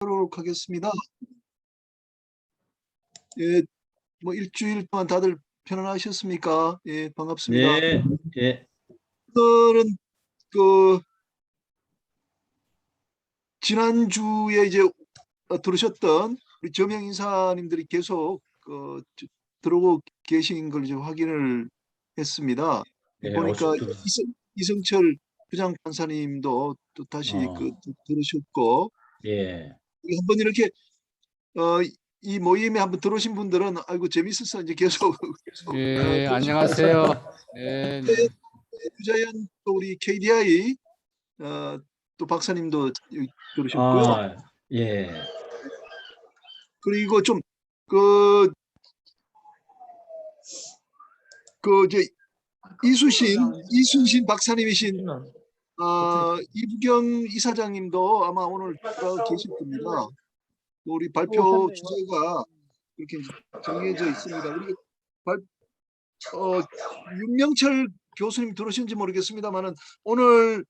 하도록 하겠습니다. 예, 뭐 일주일 동안 다들 편안하셨습니까? 예, 반갑습니다. 네, 예. 오늘은 그 지난주에 이제 들으셨던 우리 저명 인사님들이 계속 들어오고 계신 걸 이제 확인을 했습니다. 예, 보니까 어서 들어. 이성철 부장판사님도 또 다시 들으셨고, 예. 한번 이렇게 어, 이 모임에 한번 들어오신 분들은 아이고 재밌어서 이제 계속 예, 들으시고, 안녕하세요. 예, 네. 유자연 또 우리 KDI 또 박사님도 들으셨고요. 아, 예. 그리고 좀 그 이제 이순신 박사님이신 이부경 이사장님도 아마 오늘 들어가 계실 겁니다. 우리 발표 주제가 이렇게 정해져 있습니다. 우리 윤명철 교수님 들으신지 모르겠습니다만은 오늘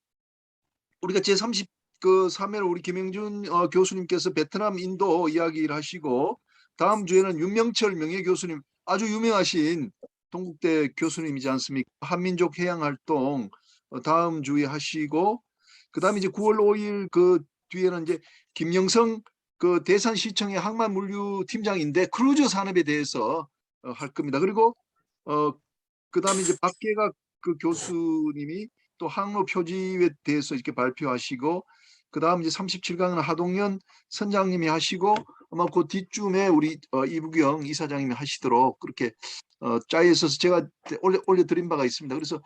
우리가 제30 3회로 우리 김영준 교수님께서 베트남 인도 이야기를 하시고, 다음 주에는 윤명철 명예교수님, 아주 유명하신 동국대 교수님이지 않습니까? 한민족 해양활동 다음 주에 하시고, 그 다음에 이제 9월 5일 그 뒤에는 이제 김영성 대산시청의 항만물류 팀장인데 크루즈 산업에 대해서 할 겁니다. 그리고 그 다음에 이제 박계각 교수님이 또 항로 표지에 대해서 이렇게 발표하시고, 그 다음 이제 37강은 하동연 선장님이 하시고, 아마 그 뒤쯤에 우리 이부경 이사장님이 하시도록 그렇게 짜여 있어서 제가 올려드린 바가 있습니다. 그래서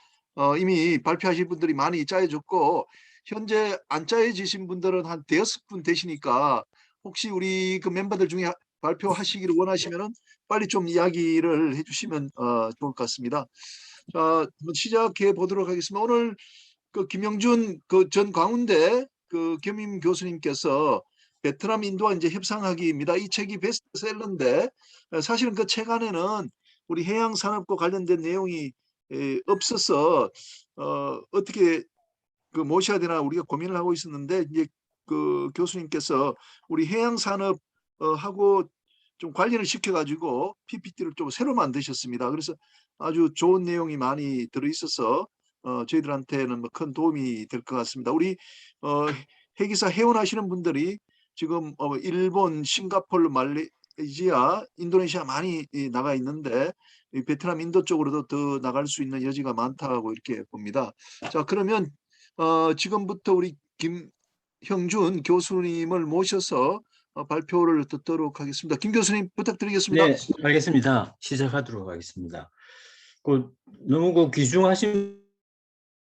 이미 발표하실 분들이 많이 짜여졌고, 현재 안 짜여지신 분들은 한 5분 되시니까 혹시 우리 그 멤버들 중에 발표하시기를 원하시면은 빨리 좀 이야기를 해주시면 좋을 것 같습니다. 자, 한번 시작해 보도록 하겠습니다. 오늘 김영준 전 광운대 겸임 교수님께서 베트남 인도와 이제 협상하기입니다. 이 책이 베스트셀러인데 사실은 그 책 안에는 우리 해양 산업과 관련된 내용이 없어서 어떻게 모셔야 되나 우리가 고민을 하고 있었는데, 이제 교수님께서 우리 해양 산업 하고 좀 관련을 시켜가지고 PPT를 좀 새로 만드셨습니다. 그래서 아주 좋은 내용이 많이 들어있어서 저희들한테는 큰 도움이 될 것 같습니다. 우리 해기사 회원하시는 분들이 지금 일본, 싱가포르, 말레이시아, 인도네시아 많이 나가 있는데 베트남, 인도 쪽으로도 더 나갈 수 있는 여지가 많다고 이렇게 봅니다. 자, 그러면 지금부터 우리 김형준 교수님을 모셔서 발표를 듣도록 하겠습니다. 김 교수님 부탁드리겠습니다. 네, 알겠습니다. 시작하도록 하겠습니다. 너무 귀중하신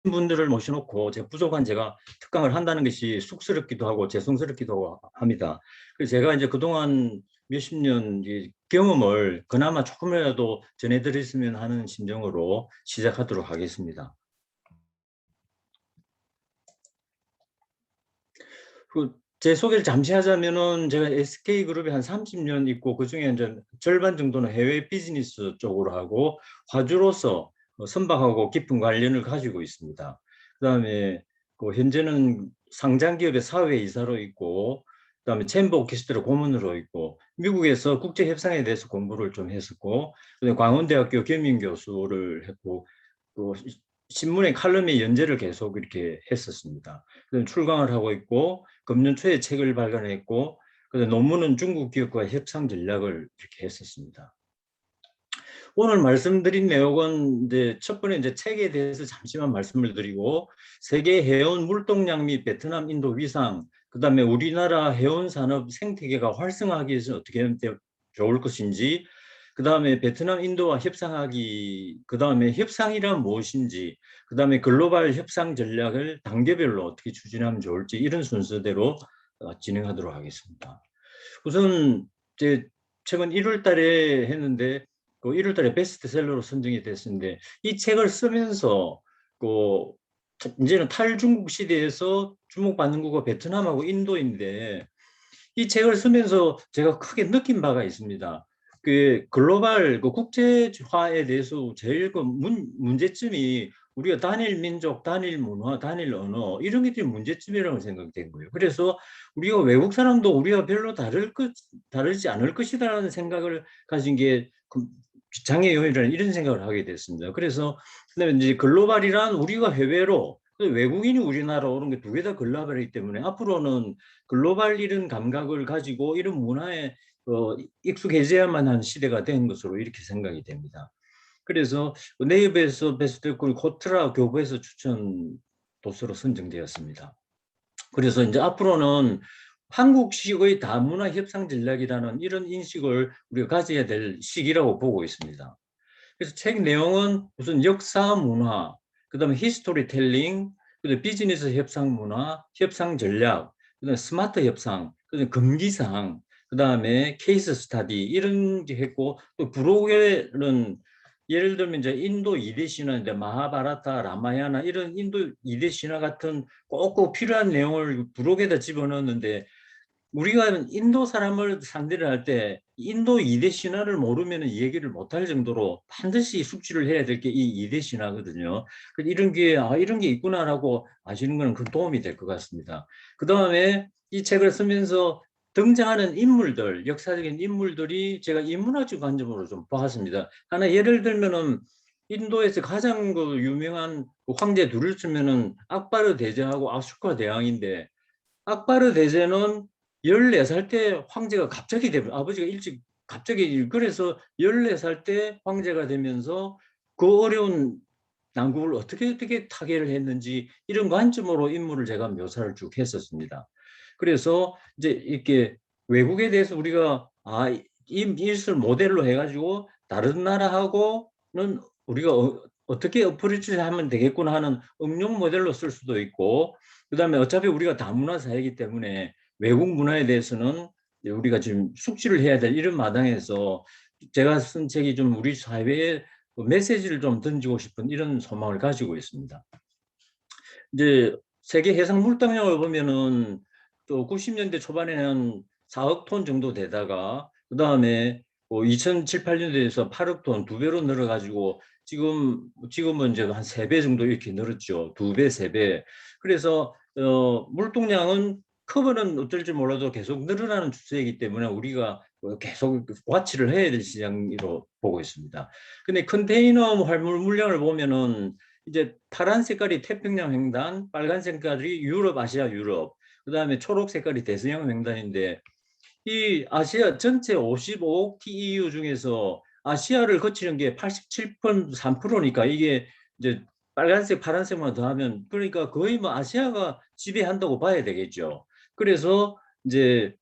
분들을 모셔놓고 부족한 제가 특강을 한다는 것이 쑥스럽기도 하고 죄송스럽기도 합니다. 그래서 제가 이제 그동안 몇십 년 경험을 그나마 조금이라도 전해드렸으면 하는 심정으로 시작하도록 하겠습니다. 제 소개를 잠시 하자면은 제가 SK그룹에 한 30년 있고, 그중에 이제 절반 정도는 해외 비즈니스 쪽으로 하고 화주로서 선박하고 깊은 관련을 가지고 있습니다. 그다음에 현재는 상장기업의 사회이사로 있고, 그다음에 챔버 오케스트라 고문으로 있고, 미국에서 국제협상에 대해서 공부를 좀 했었고, 그다음에 광운대학교 겸임교수를 했고, 또 신문의 칼럼의 연재를 계속 이렇게 했었습니다. 출강을 하고 있고, 금년 초에 책을 발간했고, 그래서 논문은 중국 기업과 협상 전략을 이렇게 했었습니다. 오늘 말씀드린 내용은 이제 첫 번째 이제 책에 대해서 잠시만 말씀을 드리고, 세계 해운 물동량 및 베트남 인도 위상, 그다음에 우리나라 해운 산업 생태계가 활성화하기 위해서 어떻게 하면 좋을 것인지, 그다음에 베트남 인도와 협상하기, 그다음에 협상이란 무엇인지, 그다음에 글로벌 협상 전략을 단계별로 어떻게 추진하면 좋을지, 이런 순서대로 진행하도록 하겠습니다. 우선 제 최근 1월 달에 했는데 1월 달에 베스트셀러로 선정이 됐는데, 이 책을 쓰면서 이제는 탈중국 시대에서 주목받는 국가 베트남하고 인도인데, 이 책을 쓰면서 제가 크게 느낀 바가 있습니다. 글로벌 국제화에 대해서 제일 문제점이 우리가 단일 민족, 단일 문화, 단일 언어 이런 게 좀 문제점이라고 생각된 거예요. 그래서 우리가 외국 사람도 우리가 별로 다르지 않을 것이라는 생각을 가진 게 장애 요인이라는 이런 생각을 하게 됐습니다. 그래서 그다음에 이제 글로벌이란 우리가 해외로 외국인이 우리나라로 오는 게 두 개 다 글로벌이기 때문에 앞으로는 글로벌 이런 감각을 가지고 이런 문화에 익숙해져야만 하는 시대가 된 것으로 이렇게 생각이 됩니다. 그래서 네이버에서 베스트됐고 코트라 교보에서 추천 도서로 선정되었습니다. 그래서 이제 앞으로는 한국식의 다문화 협상 전략이라는 이런 인식을 우리가 가져야 될 시기라고 보고 있습니다. 그래서 책 내용은 우선 역사 문화, 그다음에 히스토리텔링, 그다음에 비즈니스 협상 문화, 협상 전략, 그다음에 스마트 협상, 그다음에 금기사항, 그다음에 케이스 스타디 이런 게 했고 또 부록에는 예를 들면 이제 인도 2대 신화, 이제 마하바라타, 라마야나 이런 인도 2대 신화 같은 꼭꼭 필요한 내용을 부록에다 집어넣었는데 우리가 인도 사람을 상대를 할 때 인도 2대 신화를 모르면 얘기를 못할 정도로 반드시 숙지를 해야 될 게 이 2대 신화거든요. 이런 게, 이런 게 있구나라고 아시는 건 큰 도움이 될 것 같습니다. 그 다음에 이 책을 쓰면서 등장하는 인물들, 역사적인 인물들이 제가 인문학적 관점으로 좀 보았습니다. 하나 예를 들면은 인도에서 가장 그 유명한 황제 둘을 쓰면은 악바르 대제하고 아쇼카 대왕인데 악바르 대제는 14살 때 황제가 갑자기 되면 아버지가 일찍 갑자기 그래서 14살 때 황제가 되면서 그 어려운 난국을 어떻게 타개를 했는지 이런 관점으로 인물을 제가 묘사를 쭉 했었습니다. 그래서 이제 이렇게 외국에 대해서 우리가 이것을 모델로 해가지고 다른 나라하고는 우리가 어떻게 어프로치를 하면 되겠구나 하는 응용 모델로 쓸 수도 있고 그다음에 어차피 우리가 다문화 사회이기 때문에 외국 문화에 대해서는 우리가 지금 숙지를 해야 될 이런 마당에서 제가 쓴 책이 좀 우리 사회에 메시지를 좀 던지고 싶은 이런 소망을 가지고 있습니다. 이제 세계 해상 물당량을 보면은 또 90년대 초반에는 4억 톤 정도 되다가 그 다음에 2007, 8년도에서 8억 톤 2배로 늘어가지고 지금은 이제 한 3배 정도 이렇게 늘었죠. 2배, 3배. 그래서 물동량은 커버는 어떨지 몰라도 계속 늘어나는 추세이기 때문에 우리가 계속 와치를 해야 될 시장으로 보고 있습니다. 근데 컨테이너 활물 물량을 보면은 이제 파란 색깔이 태평양 횡단, 빨간 색깔이 유럽, 아시아, 유럽, 그다음에 초록 색깔이 대서양 횡단인데 이 아시아 전체 55억 TEU 중에서 아시아를 거치는 게 87.3%니까 이게 이제 빨간색, 파란색만 더하면 그러니까 거의 뭐 아시아가 지배한다고 봐야 되겠죠. 그래서 이제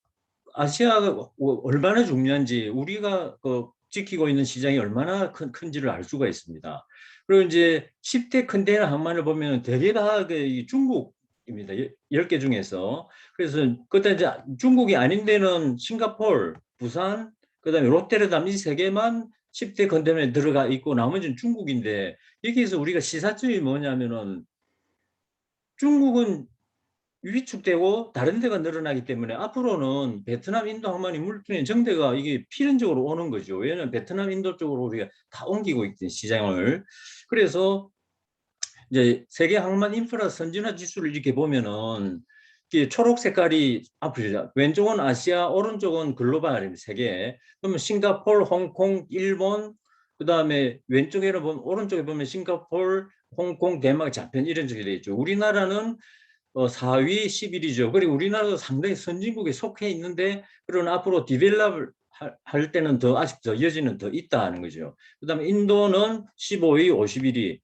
아시아가 얼마나 중요한지 우리가 지키고 있는 시장이 얼마나 큰지를 알 수가 있습니다. 그리고 이제 10대 컨테이너 항만을 보면 대개 다 중국입니다. 10개 중에서. 그래서 그때 이제 중국이 아닌 데는 싱가포르, 부산, 그다음에 로테르담 이 세 개만 10대 컨테이너에 들어가 있고 나머지는 중국인데 여기에서 우리가 시사점이 뭐냐면은 중국은 위축되고 다른 데가 늘어나기 때문에 앞으로는 베트남, 인도 항만이 물품의 정대가 이게 필연적으로 오는 거죠. 왜냐하면 베트남, 인도 쪽으로 우리가 다 옮기고 있던 시장을. 그래서 이제 세계 항만 인프라 선진화 지수를 이렇게 보면은 초록 색깔이 앞으로 왼쪽은 아시아, 오른쪽은 글로벌 세계. 그러면 싱가포르, 홍콩, 일본, 그다음에 왼쪽에는 보면 오른쪽에 보면 싱가포르, 홍콩, 덴마크, 자편 이런 식으로 되어 있죠. 우리나라는 4위 11위죠. 그리고 우리나라도 상당히 선진국에 속해 있는데 그러나 앞으로 디벨롭을 할 때는 더 아직 더 여지는 더 있다는 거죠. 그다음에 인도는 15위, 51위,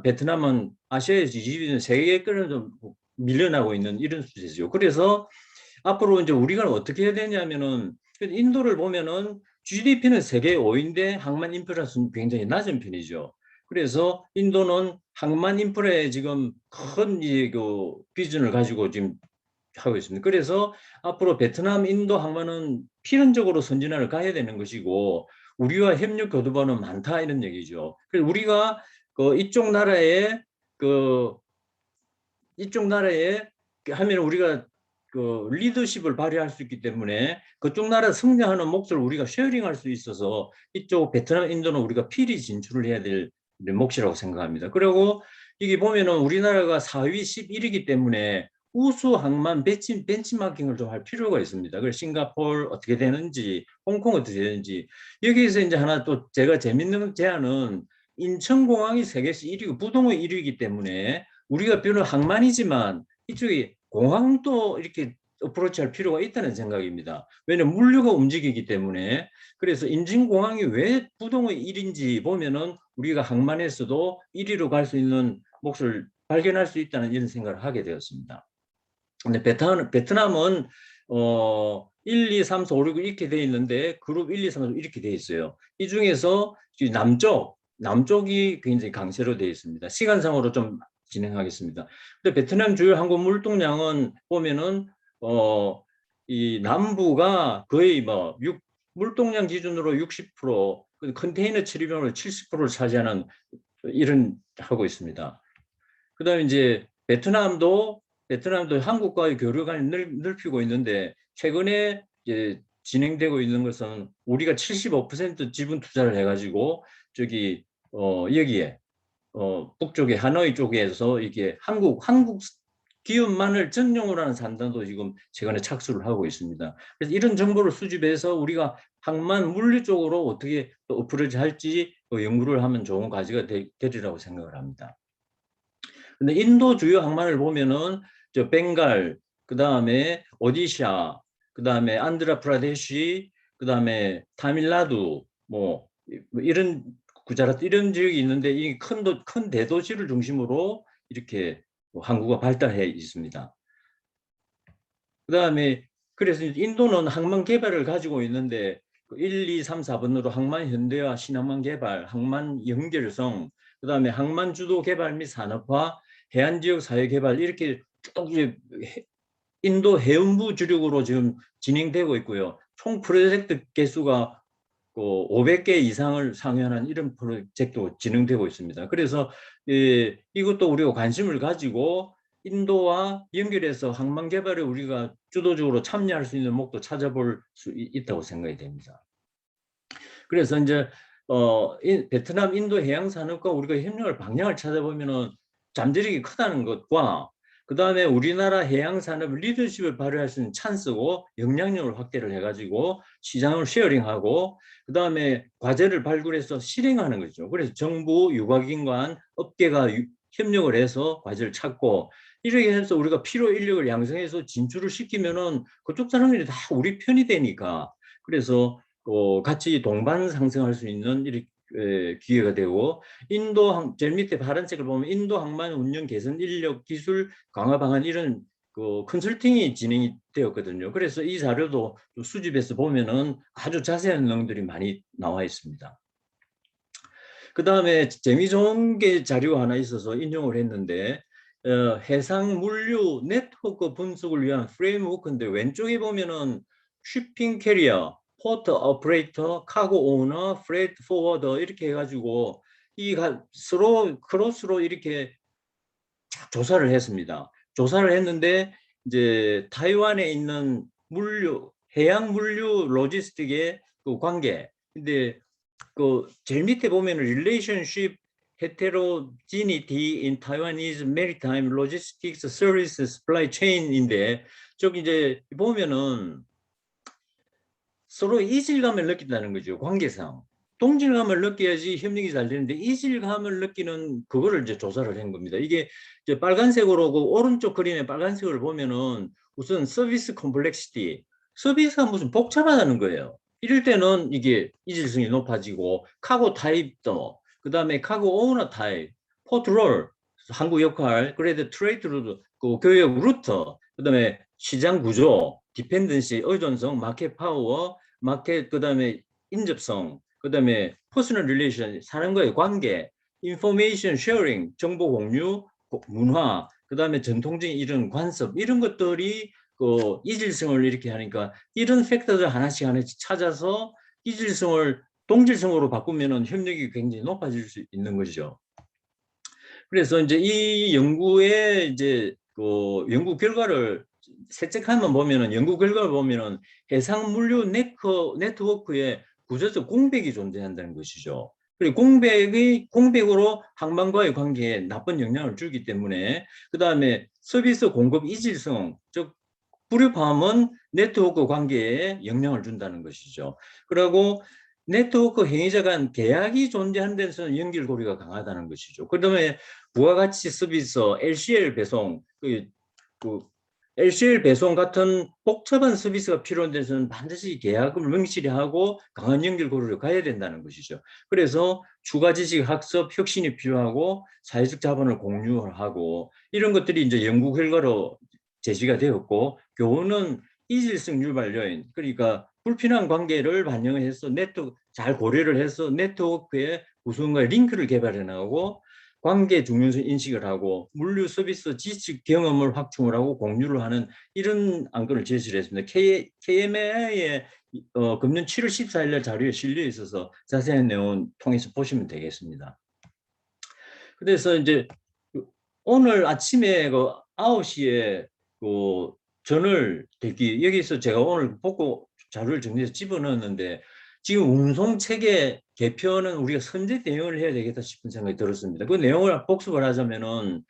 베트남은 아시아에서 20위는 세계권을 좀 밀려나고 있는 이런 수준이죠. 그래서 앞으로 이제 우리가 어떻게 해야 되냐면은 인도를 보면은 GDP는 세계 5위인데 항만 인프라는 굉장히 낮은 편이죠. 그래서 인도는 항만 인프라에 지금 큰 그 비전을 가지고 지금 하고 있습니다. 그래서 앞으로 베트남, 인도 항만은 필연적으로 선진화를 가야 되는 것이고 우리와 협력 교두보는 많다 이런 얘기죠. 그래서 우리가 이쪽 나라에 하면 우리가 리더십을 발휘할 수 있기 때문에 그쪽 나라 성장하는 몫을 우리가 쉐어링할 수 있어서 이쪽 베트남, 인도는 우리가 필히 진출을 해야 될 몫이라고 생각합니다. 그리고 이게 보면은 우리나라가 4위 11이기 때문에 우수 항만 벤치마킹을 좀 할 필요가 있습니다. 그래서 싱가포르 어떻게 되는지, 홍콩 어떻게 되는지. 여기에서 이제 하나 또 제가 재밌는 제안은 인천공항이 세계에서 1위고 부동의 1위이기 때문에 우리가 비록 항만이지만 이쪽이 공항도 이렇게 어프로치할 필요가 있다는 생각입니다. 왜냐하면 물류가 움직이기 때문에. 그래서 인천공항이 왜 부동의 1인지 보면은 우리가 항만에서도 1위로 갈 수 있는 몫을 발견할 수 있다는 이런 생각을 하게 되었습니다. 근데 베트남은 1, 2, 3, 4, 5, 6 이렇게 돼 있는데 그룹 1, 2, 3, 4 이렇게 돼 있어요. 이 중에서 남쪽이 굉장히 강세로 되어 있습니다. 시간상으로 좀 진행하겠습니다. 근데 베트남 주요 항공 물동량은 보면은 이 남부가 거의 뭐 물동량 기준으로 60%, 컨테이너 처리비용으로 70%를 차지하는 이런 하고 있습니다. 그다음에 이제 베트남도 한국과의 교류관이 넓히고 있는데 최근에 이제 진행되고 있는 것은 우리가 75% 지분 투자를 해가지고 저기 여기에 북쪽의 하노이 쪽에서 이게 한국 기업만을 전용으로 하는 산단도 지금 최근에 착수를 하고 있습니다. 그래서 이런 정보를 수집해서 우리가 항만 물류 쪽으로 어떻게 또 어프로치 할지 연구를 하면 좋은 과제가 되리라고 생각을 합니다. 근데 인도 주요 항만을 보면은 저 벵갈, 그 다음에 오디샤, 그 다음에 안드라프라데시, 그 다음에 타밀나두, 뭐 이런 구자라트 이런 지역이 있는데 이 큰 대도시를 중심으로 이렇게 항구가 발달해 있습니다. 그 다음에 그래서 인도는 항만 개발을 가지고 있는데 1, 2, 3, 4번으로 항만 현대화, 신항만 개발, 항만 연결성, 그 다음에 항만 주도 개발 및 산업화, 해안 지역 사회 개발 이렇게 쭉 이제 인도 해운부 주력으로 지금 진행되고 있고요. 총 프로젝트 개수가 500개 이상을 상회하는 이런 프로젝트가 진행되고 있습니다. 그래서 이것도 우리가 관심을 가지고 인도와 연결해서 항만 개발에 우리가 주도적으로 참여할 수 있는 목도 찾아볼 수 있다고 생각이 됩니다. 그래서 이제 베트남 인도 해양 산업과 우리가 협력을 방향을 찾아보면은 잠재력이 크다는 것과 그 다음에 우리나라 해양 산업 리더십을 발휘할 수 있는 찬스고 영향력을 확대를 해가지고 시장을 쉐어링하고 그 다음에 과제를 발굴해서 실행하는 거죠. 그래서 정부, 유관기관, 업계가 협력을 해서 과제를 찾고 이렇게 해서 우리가 필요 인력을 양성해서 진출을 시키면은 그쪽 사람들이 다 우리 편이 되니까 그래서 같이 동반 상승할 수 있는 이렇게 기회가 되고 제일 밑에 파란색을 보면 인도 항만 운영 개선 인력 기술 강화 방안 이런 컨설팅이 진행이 되었거든요. 그래서 이 자료도 수집해서 보면은 아주 자세한 내용들이 많이 나와 있습니다. 그 다음에 재미 좋은 게 자료가 하나 있어서 인용을 했는데 해상 물류 네트워크 분석을 위한 프레임워크인데 왼쪽에 보면은 쉬핑 캐리어, 포트 오퍼레이터, 카고 오너, 프레이트 포워더 이렇게 해가지고 서로 크로스로 이렇게 조사를 했습니다. 조사를 했는데 이제 타이완에 있는 해양 물류 로지스틱의 그 관계. 근데 제일 밑에 보면 relationship heterogeneity in Taiwanese maritime logistics service supply chain인데 저기 이제 보면은 서로 이질감을 느낀다는 거죠. 관계상. 동질감을 느껴야지 협력이 잘 되는데 이질감을 느끼는 그거를 이제 조사를 한 겁니다. 이게 이제 빨간색으로 오른쪽 그림의 빨간색을 보면은 우선 서비스 컴플렉시티, 서비스가 무슨 복잡하다는 거예요. 이럴 때는 이게 이질성이 높아지고 카고 타입도, 그 다음에 카고 오너 타입, 포트롤, 항구 역할, 그래도 트레이드 루트, 교역 루터, 그 다음에 시장 구조, 디펜던시, 의존성, 마켓 파워, 그다음에 인접성, 그다음에 퍼스널 릴레이션, 사람과의 관계, 인포메이션 쉐어링, 정보 공유, 문화, 그다음에 전통적인 이런 관습 이런 것들이 이질성을 이렇게 하니까 이런 팩터들 하나씩 찾아서 이질성을 동질성으로 바꾸면은 협력이 굉장히 높아질 수 있는 거죠. 그래서 이제 이 연구의 이제 연구 결과를 세책하면 보면은 연구 결과를 보면은 해상 물류 네트워크에 구조적 공백이 존재한다는 것이죠. 그리고 공백으로 항만과의 관계에 나쁜 영향을 주기 때문에 그다음에 서비스 공급 이질성, 즉 불협화음은 네트워크 관계에 영향을 준다는 것이죠. 그리고 네트워크 행위자 간 계약이 존재하는 데서는 연결고리가 강하다는 것이죠. 그다음에 부가가치 서비스, LCL 배송, 그 LCL 배송 같은 복잡한 서비스가 필요한 데서는 반드시 계약을 명시리 하고 강한 연결고리를 가야 된다는 것이죠. 그래서 추가 지식 학습 혁신이 필요하고 사회적 자본을 공유하고 이런 것들이 이제 연구 결과로 제시가 되었고 교훈은 이질성 유발 요인, 그러니까 불필요한 관계를 반영해서 네트워크 잘 고려를 해서 네트워크의 구성과 링크를 개발해 나가고 관계 중요성 인식을 하고 물류 서비스 지식 경험을 확충을 하고 공유를 하는 이런 안건을 제시를 했습니다. KMA의 금년 7월 14일 날 자료에 실려 있어서 자세한 내용 통해서 보시면 되겠습니다. 그래서 이제 오늘 아침에 그 9시에 그 전월 대기 여기서 제가 오늘 보고 자료를 정리해서 집어넣었는데 지금 운송 체계 개편은 우리가 선제 대응을 해야 되겠다 싶은 생각이 들었습니다. 그 내용을 복습을 하자면은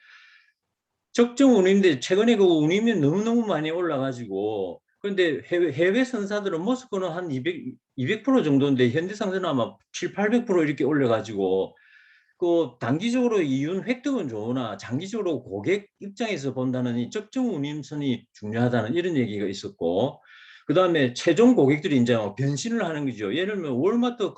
적정 운임인데 최근에 그 운임이 너무너무 많이 올라가지고 그런데 해외 선사들은 모스크는 한 200% 정도인데 현대상선은 아마 7, 800% 이렇게 올려가지고 그 단기적으로 이윤 획득은 좋으나 장기적으로 고객 입장에서 본다는 이 적정 운임선이 중요하다는 이런 얘기가 있었고 그다음에 최종 고객들이 이제 변신을 하는 거죠. 예를 들면 월마트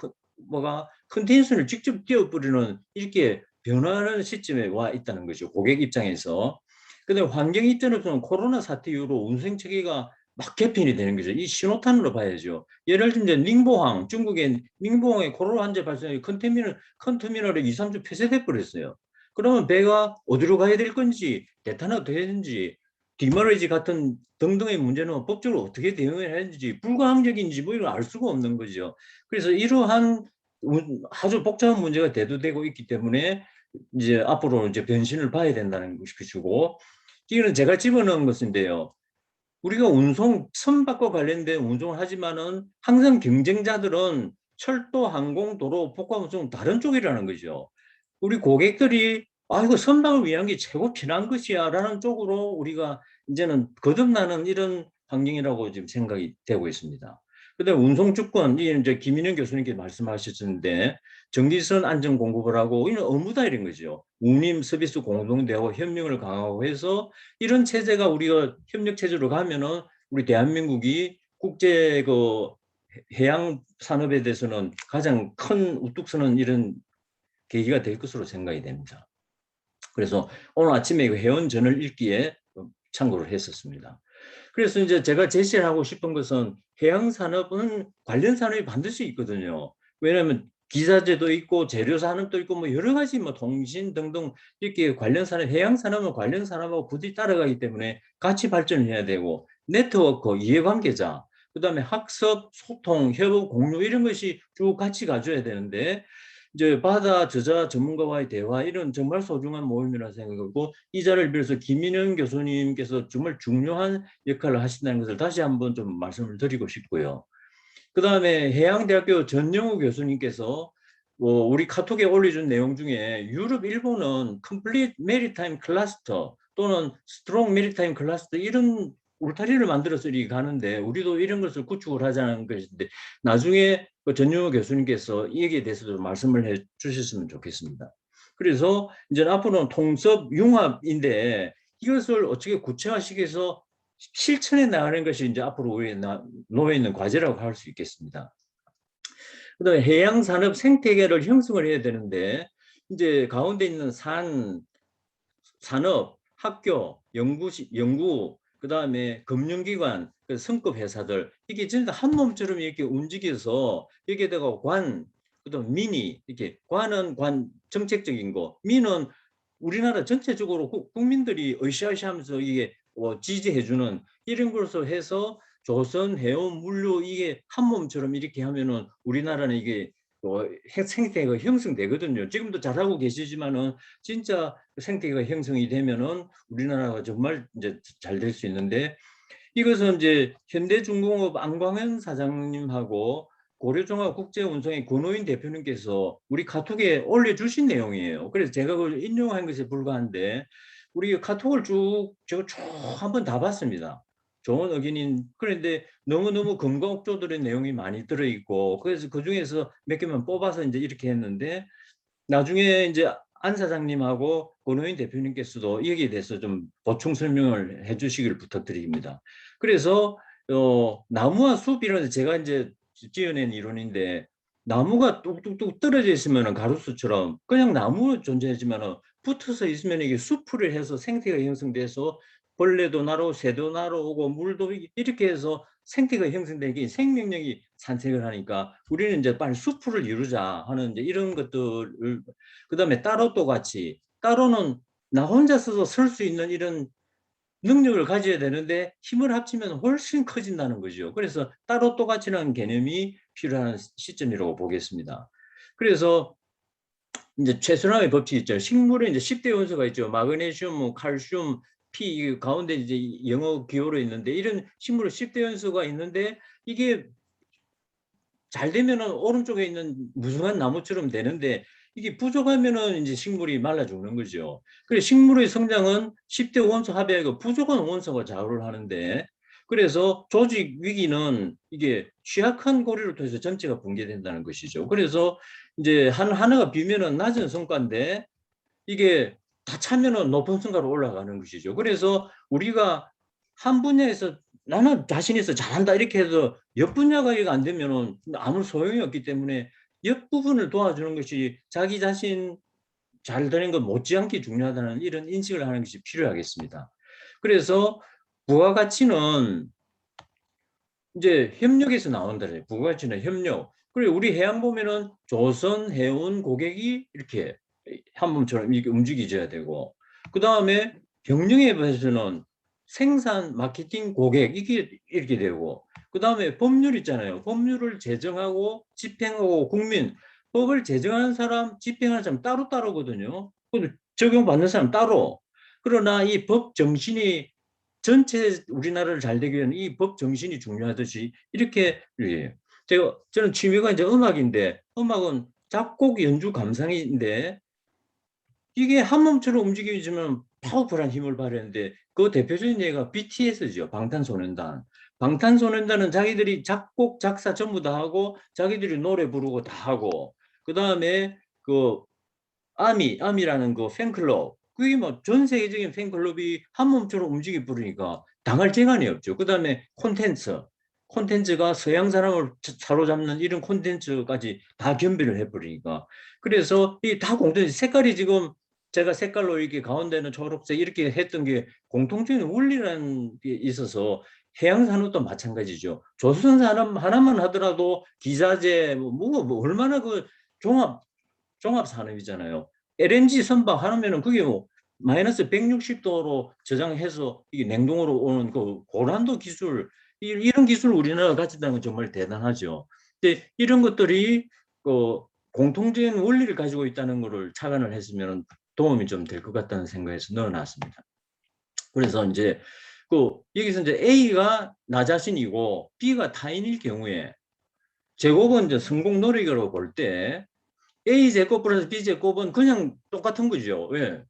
컨테이너를 직접 띄워버리는 이렇게 변화하는 시점에 와 있다는 거죠. 고객 입장에서. 그다음에 환경이 있던 코로나 사태 이후로 운송 체계가 막 개편이 되는 거죠. 이 신호탄으로 봐야죠. 예를 들면 닝보항, 중국의 닝보항에 코로나 환자 발생해 컨테이너를 2, 3주 폐쇄돼 버렸어요. 그러면 배가 어디로 가야 될 건지, 대타나 되는지, 디머리지 같은 등등의 문제는 법적으로 어떻게 대응을 해야 하는지 불가항력인지 뭐 이걸 알 수가 없는 거죠. 그래서 이러한 아주 복잡한 문제가 대두되고 있기 때문에 이제 앞으로 이제 변신을 봐야 된다는 것이고 이거는 제가 집어넣은 것인데요. 우리가 선박과 관련된 운송을 하지만은 항상 경쟁자들은 철도, 항공, 도로, 포괄운송 다른 쪽이라는 거죠. 우리 고객들이 이거 선박을 위한 게 최고 편한 것이야라는 쪽으로 우리가 이제는 거듭나는 이런 환경이라고 지금 생각이 되고 있습니다. 그다음에 운송주권, 이제 김인영 교수님께 말씀하셨는데 정기선 안전 공급을 하고 이런 의무다 이런 거죠. 운임 서비스 공동대하고 협력을 강화하고 해서 이런 체제가 우리가 협력 체제로 가면은 우리 대한민국이 국제 그 해양 산업에 대해서는 가장 큰 우뚝 서는 이런 계기가 될 것으로 생각이 됩니다. 그래서 오늘 아침에 회원 전을 읽기에 참고를 했었습니다. 그래서 이제 제가 제시를 하고 싶은 것은 해양 산업은 관련 산업이 반드시 있거든요. 왜냐하면 기사제도 있고 재료 산업도 있고 뭐 여러 가지 뭐 통신 등등 이렇게 관련 산업, 해양 산업은 관련 산업하고 부딪 따라가기 때문에 같이 발전을 해야 되고 네트워크, 이해관계자, 그다음에 학습, 소통, 협업, 공유 이런 것이 쭉 같이 가줘야 되는데 이제 바다 저자 전문가와의 대화 이런 정말 소중한 모임이라 생각하고 이 자리를 빌어서 김인영 교수님께서 정말 중요한 역할을 하신다는 것을 다시 한번 좀 말씀을 드리고 싶고요. 그 다음에 해양대학교 전영우 교수님께서 우리 카톡에 올려준 내용 중에 유럽, 일본은 컴플리트 메리타임 클러스터 또는 스트롱 메리타임 클러스터 이런 울타리를 만들어서 이렇게 가는데 우리도 이런 것을 구축을 하자는 것인데 나중에 전영우 교수님께서 여기에 대해서도 말씀을 해 주셨으면 좋겠습니다. 그래서 이제 앞으로는 통섭 융합인데 이것을 어떻게 구체화시켜서 실천해 나가는 것이 이제 앞으로 우리에 놓여 있는 과제라고 할 수 있겠습니다. 그다음에 해양 산업 생태계를 형성을 해야 되는데 이제 가운데 있는 산업, 학교, 연구, 그다음에 금융기관, 성급 회사들 이게 전부 한 몸처럼 이렇게 움직여서 여기에다가 그다음 민이 이렇게 관은 정책적인 거, 민은 우리나라 전체적으로 국민들이 으쌰으쌰하면서 이게 지지해주는 이런 것을 해서 조선, 해운, 물류 이게 한 몸처럼 이렇게 하면은 우리나라는 이게 생태계가 형성되거든요. 지금도 잘하고 계시지만은 진짜 생태계가 형성이 되면은 우리나라가 정말 이제 잘 될 수 있는데 이것은 이제 현대중공업 안광현 사장님하고 고려종합국제운송의 권호인 대표님께서 우리 카톡에 올려주신 내용이에요. 그래서 제가 그걸 인용한 것에 불과한데 우리 카톡을 제가 쭉 한번 다 봤습니다. 좋은 의견인 그런데 너무너무 금과옥조들의 내용이 많이 들어있고 그래서 그중에서 몇 개만 뽑아서 이제 이렇게 했는데 나중에 이제 안 사장님하고 권호인 대표님께서도 여기에 대해서 좀 보충 설명을 해주시기를 부탁드립니다. 그래서 나무와 숲이라는 제가 이제 지어낸 이론인데 나무가 뚝뚝뚝 떨어져 있으면 가로수처럼 그냥 나무 존재하지만 붙어서 있으면 이게 숲을 해서 생태가 형성돼서 벌레도 날아오고 새도 날아오고 물도 이렇게 해서 생태가 형성되기 생명력이 산책을 하니까 우리는 이제 빨리 숲을 이루자 하는 이제 이런 것들을 그다음에 따로또 같이 따로는 나 혼자 서서 설 수 있는 이런 능력을 가져야 되는데 힘을 합치면 훨씬 커진다는 거죠. 그래서 따로 똑같이라는 개념이 필요한 시점이라고 보겠습니다. 그래서 이제 최순환의 법칙 있죠. 식물에 이제 10대 원소가 있죠. 마그네슘, 칼슘, 피 가운데 이제 영어 기호로 있는데 이런 식물에 10대 원소가 있는데 이게 잘 되면은 오른쪽에 있는 무성한 나무처럼 되는데 이게 부족하면은 이제 식물이 말라 죽는 거죠. 그래서 식물의 성장은 10대 원소 합의하고 부족한 원소가 좌우를 하는데 그래서 조직 위기는 이게 취약한 고리를 통해서 전체가 붕괴된다는 것이죠. 그래서 이제 하나가 비면은 낮은 성과인데 이게 다 차면은 높은 성과로 올라가는 것이죠. 그래서 우리가 한 분야에서 나는 자신 있어 잘한다 이렇게 해서 옆 분야가 이거 안 되면은 아무 소용이 없기 때문에 옆 부분을 도와주는 것이 자기 자신 잘 되는 것 못지않게 중요하다는 이런 인식을 하는 것이 필요하겠습니다. 그래서 부가가치는 이제 협력에서 나온다네. 부가가치는 협력. 그리고 우리 해양 보면은 조선 해운 고객이 이렇게 한 몸처럼 이렇게 움직여져야 되고 그 다음에 경영에 대해서는 생산, 마케팅, 고객 이게 이렇게 되고 그 다음에 법률 있잖아요. 법률을 제정하고 집행하고 국민 법을 제정하는 사람, 집행하는 사람 따로따로거든요. 적용받는 사람 따로. 그러나 이 법 정신이 전체 우리나라를 잘 되기 위해서는 이 법 정신이 중요하듯이 이렇게 저는 취미가 이제 음악인데 음악은 작곡 연주 감상인데 이게 한 몸처럼 움직이지만 파워풀한 힘을 발휘하는데 그 대표적인 예가 BTS죠. 방탄소년단. 방탄소년단은 자기들이 작곡, 작사 전부 다 하고 자기들이 노래 부르고 다 하고 그 다음에 그 아미라는 그 팬클럽 그게 뭐 전 세계적인 팬클럽이 한 몸처럼 움직이 부르니까 당할 재간이 없죠. 그 다음에 콘텐츠가 서양 사람을 사로잡는 이런 콘텐츠까지 다 겸비를 해버리니까 그래서 이 다 공통 색깔이 지금 제가 색깔로 이렇게 가운데는 초록색 이렇게 했던 게 공통적인 원리라는 게 있어서 해양 산업도 마찬가지죠. 조선 산업 하나만 하더라도 기자재 뭐 얼마나 그 종합 산업이잖아요. LNG 선박 하면은 그게 뭐 마이너스 160도로 저장해서 이게 냉동으로 오는 그 고난도 기술 이런 기술 우리나라가 가진다는 건 정말 대단하죠. 근데 이런 것들이 그 공통적인 원리를 가지고 있다는 것을 착안을 했으면 도움이 좀 될 것 같다는 생각에서 넣어놨습니다. 그래서 이제 여기서 이제 A가 나 자신이고 B가 타인일 경우에 제곱은 이제 성공 노력으로 볼 때 A 제곱 플러스 B 제곱은 그냥 똑같은 거죠. 왜?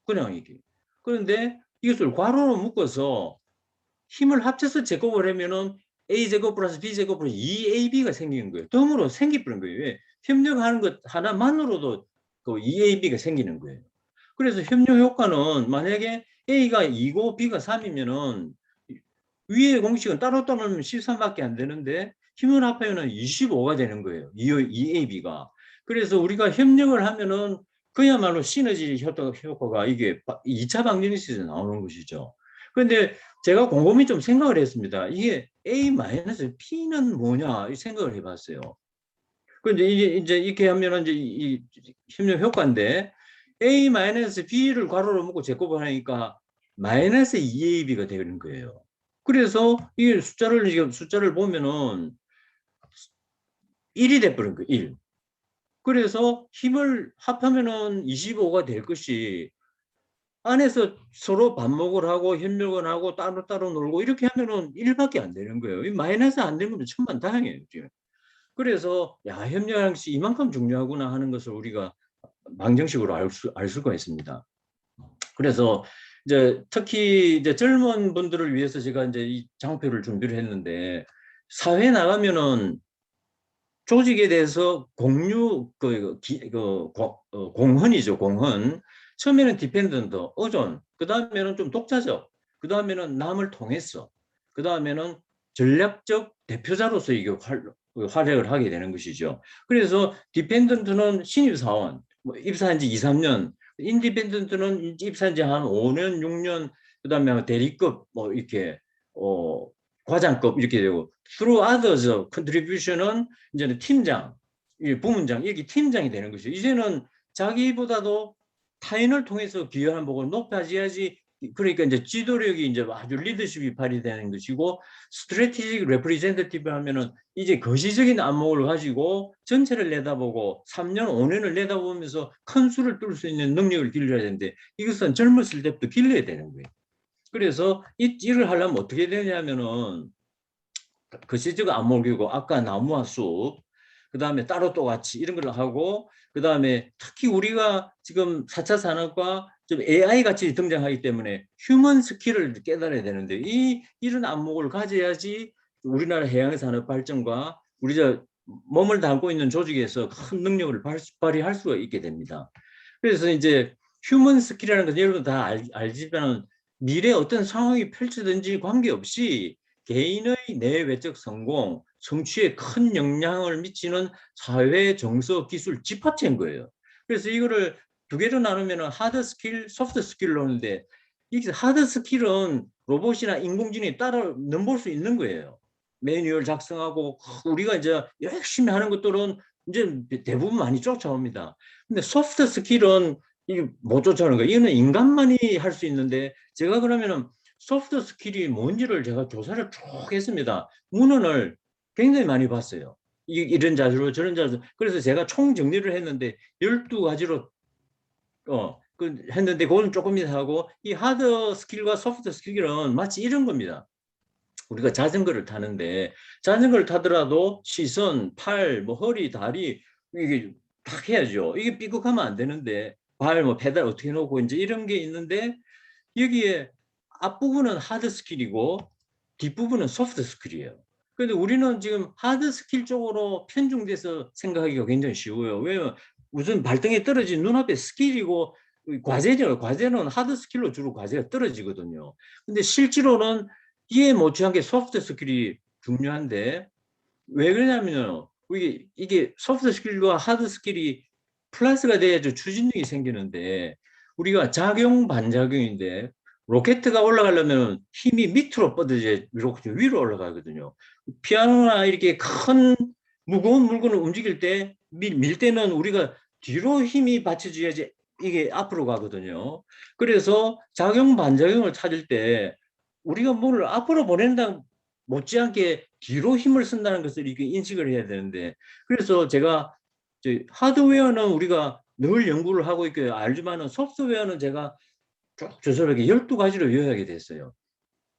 그냥 이게. 그런데 이것을 괄호로 묶어서 힘을 합쳐서 제곱을 하면은 A제곱 플러스 B제곱 플러스 2AB가 생기는 거예요. 덤으로 생기버린 거예요. 왜? 협력하는 것 하나만으로도 그 2AB가 생기는 거예요. 그래서 협력 효과는 만약에 A가 2고 B가 3이면은 위의 공식은 따로따로 하면 13밖에 안 되는데 힘을 합하면 25가 되는 거예요. 2AB가. 그래서 우리가 협력을 하면은 그야말로 시너지 효과가 이게 2차 방정식에서 나오는 것이죠. 그런데 제가 곰곰이 좀 생각을 했습니다. 이게 A-P는 뭐냐 이 생각을 해봤어요. 그런데 이게 이제 이렇게 하면은 이제 이 협력 효과인데 A-B를 괄호로 묶고 제곱을 하니까 마이너스 2AB가 되는 거예요. 그래서 이 숫자를 보면은 1이 돼버린 거예요. 1. 그래서 힘을 합하면은 25가 될 것이 안에서 서로 반목을 하고 협력을 하고 따로따로 놀고 이렇게 하면은 1밖에 안 되는 거예요. 이 마이너스 안 되면 천만다행이에요. 지금. 그래서 야, 협력이 이만큼 중요하구나 하는 것을 우리가 방정식으로 알 수가 있습니다. 그래서 이제 특히 이제 젊은 분들을 위해서 제가 이제 이 장표를 준비를 했는데, 사회 나가면은 조직에 대해서 공헌이죠, 공헌. 처음에는 디펜던트, 의존, 그 다음에는 좀 독자적, 그 다음에는 남을 통했어, 그 다음에는 전략적 대표자로서 이게 활약을 하게 되는 것이죠. 그래서 디펜던트는 신입사원, 뭐 입사한 지 2, 3년, 인디펜던트는 입사한 지 한 5년, 6년, 그 다음에 대리급, 뭐 이렇게, 과장급 이렇게 되고, through others contribution은 이제는 팀장, 부문장, 이게 팀장이 되는 것이죠. 이제는 자기보다도 타인을 통해서 기여하는 복을 높아져야지. 그러니까 이제 지도력이 이제 아주 리더십이 발휘되는 것이고, 스트래티직 레프리젠터티브 하면은 이제 거시적인 안목을 가지고 전체를 내다보고 3년, 5년을 내다보면서 큰 수를 뚫을 수 있는 능력을 길러야 되는데, 이것은 젊었을 때부터 길러야 되는 거예요. 그래서 이 일을 하려면 어떻게 되냐면은 거시적 안목이고, 아까 나무와 숲, 그 다음에 따로 또 같이 이런 걸 하고, 그 다음에 특히 우리가 지금 4차 산업과 좀 AI 같이 등장하기 때문에 휴먼 스킬을 깨달아야 되는데, 이런 안목을 가져야지 우리나라 해양산업 발전과 우리 몸을 담고 있는 조직에서 큰 능력을 발휘할 수가 있게 됩니다. 그래서 이제 휴먼 스킬이라는 것은 여러분 다 알지만, 미래 어떤 상황이 펼치든지 관계없이 개인의 내외적 성공, 성취에 큰 영향을 미치는 사회, 정서, 기술 집합체인 거예요. 그래서 이거를 두 개로 나누면 하드 스킬, 소프트 스킬로 하는데, 이 하드 스킬은 로봇이나 인공지능이 따라 넘볼 수 있는 거예요. 매뉴얼 작성하고 우리가 이제 열심히 하는 것들은 이제 대부분 많이 쫓아옵니다. 근데 소프트 스킬은 이게 못 쫓아오는 거예요. 이거는 인간만이 할 수 있는데, 제가 그러면은 소프트 스킬이 뭔지를 제가 조사를 쭉 했습니다. 문헌을 굉장히 많이 봤어요. 이런 자세로 저런 자세로. 그래서 제가 총 정리를 했는데 12가지로 했는데, 그거는 조금이나 하고, 이 하드 스킬과 소프트 스킬은 마치 이런 겁니다. 우리가 자전거를 타는데, 자전거를 타더라도 시선, 팔, 뭐 허리, 다리, 이게 딱 해야죠. 이게 삐걱하면 안 되는데, 발, 뭐 페달 어떻게 놓고 이제 이런 게 있는데, 여기에 앞부분은 하드 스킬이고 뒷부분은 소프트 스킬이에요. 그런데 우리는 지금 하드 스킬 쪽으로 편중돼서 생각하기가 굉장히 쉬워요. 왜냐면 우선 발등에 떨어진 눈앞에 스킬이고, 과제죠. 과제는 하드 스킬로 주로 과제가 떨어지거든요. 근데 실제로는 이해 못지않게 소프트 스킬이 중요한데, 왜 그러냐면요, 이게 소프트 스킬과 하드 스킬이 플러스가 돼야죠 추진력이 생기는데, 우리가 작용 반작용인데, 로켓가 올라가려면 힘이 밑으로 뻗어야 위로 올라가거든요. 피아노나 이렇게 큰 무거운 물건을 움직일 때, 밀 때는 우리가 뒤로 힘이 받쳐줘야지 이게 앞으로 가거든요. 그래서 작용 반작용을 찾을 때 우리가 뭐를 앞으로 보낸다 못지않게 뒤로 힘을 쓴다는 것을 이렇게 인식을 해야 되는데, 그래서 제가 하드웨어는 우리가 늘 연구를 하고 있고 알지만은, 소프트웨어는 제가 쭉 조사하게 12가지로 요약이 됐어요.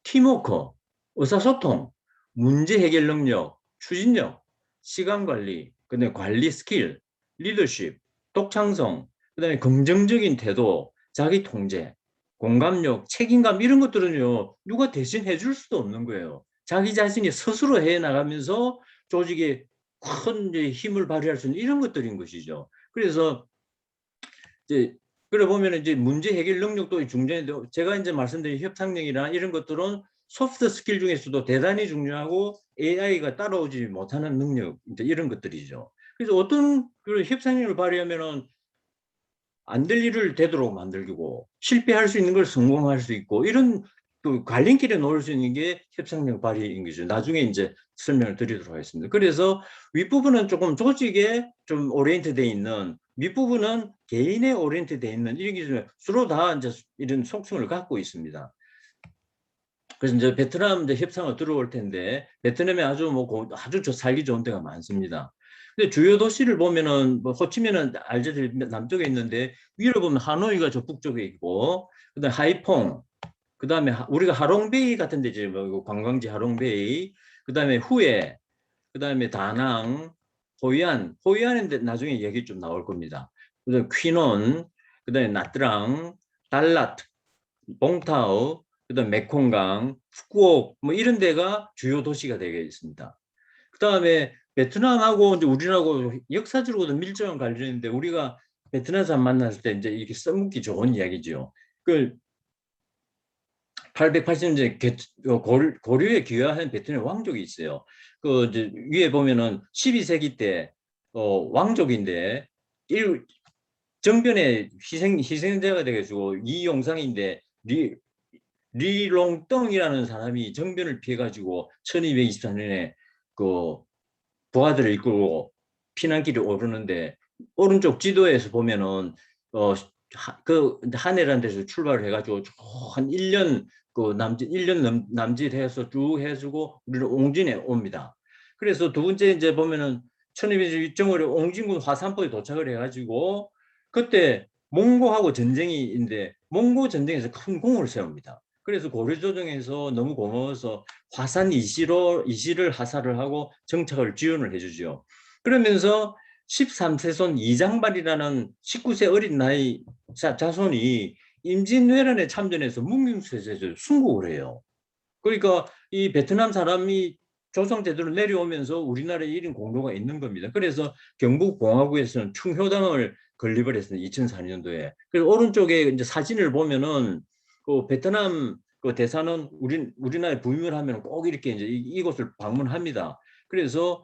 팀워크, 의사소통, 문제 해결 능력, 추진력, 시간 관리, 그다음에 관리 스킬, 리더십, 독창성, 그다음에 긍정적인 태도, 자기 통제, 공감력, 책임감, 이런 것들은요, 누가 대신 해줄 수도 없는 거예요. 자기 자신이 스스로 해 나가면서 조직에 큰 힘을 발휘할 수 있는 이런 것들인 것이죠. 그래서 이제 그래 보면 이제 문제 해결 능력도 중요한데, 제가 이제 말씀드린 협상력이나 이런 것들은 소프트 스킬 중에서도 대단히 중요하고 AI가 따라오지 못하는 능력, 이제 이런 것들이죠. 그래서 어떤 그런 협상력을 발휘하면은 안 될 일을 되도록 만들고, 실패할 수 있는 걸 성공할 수 있고, 이런 그 갈림길에 놓을 수 있는 게 협상력 발휘인 거죠. 나중에 이제 설명을 드리도록 하겠습니다. 그래서 윗부분은 조금 조직에 좀 오리엔트 돼 있는, 윗부분은 개인에 오리엔트 돼 있는, 이게 서로 다 이제 이런 속성을 갖고 있습니다. 그래서 이제 베트남 이제 협상을 들어올 텐데, 베트남에 아주 아주 살기 좋은 데가 많습니다. 근데 주요 도시를 보면은, 뭐 호치민은 알제리 남쪽에 있는데, 위로 보면 하노이가 저 북쪽에 있고, 그다음에 하이퐁, 그다음에 우리가 하롱베이 같은 데 이제 뭐 관광지 하롱베이, 그다음에 후에, 그다음에 다낭, 호이안인데 나중에 얘기 좀 나올 겁니다. 그다음에 퀴논, 그다음에 나트랑, 달랏, 봉타오, 그다음 메콩강, 푸꾸옥 뭐 이런 데가 주요 도시가 되겠습니다. 그다음에 베트남하고 이제 우리하고 역사적으로도 밀접한 관련이 있는데 우리가 베트남 사람 만났을 때 이제 이렇게 써먹기 좋은 이야기죠. 그 880년대 고려에 귀화한 베트남 왕족이 있어요. 그 이제 위에 보면은 12세기 때 왕족인데 정변에 희생자가 돼가지고 이용상인데 리롱덩이라는 사람이 정변을 피해가지고 1224년에 그 부하들을 이끌고 피난길을 오르는데 오른쪽 지도에서 보면은 그 하내라는 데서 출발을 해가지고 한 1년 그 남짓 1년 남짓해서 쭉 해주고 우리는 옹진에 옵니다. 그래서 두 번째 이제 보면은 1226정월에 옹진군 화산포에 도착을 해가지고 그때 몽고하고 전쟁이인데 몽고 전쟁에서 큰 공을 세웁니다. 그래서 고려조정에서 너무 고마워서 화산 이시를 하사를 하고 정착을 지원을 해주죠. 그러면서 13세손 이장발이라는 19세 어린 나이 자손이 임진왜란에 참전해서 문경수에서 순국을 해요. 그러니까 이 베트남 사람이 조선제도로 내려오면서 우리나라에 이런 공로가 있는 겁니다. 그래서 경북공화국에서는 충효당을 건립을 했습니다. 2004년도에. 그래서 오른쪽에 이제 사진을 보면은 그 베트남 그 대사는 우리나라에 부임을 하면 꼭 이렇게 이제 이곳을 방문합니다. 그래서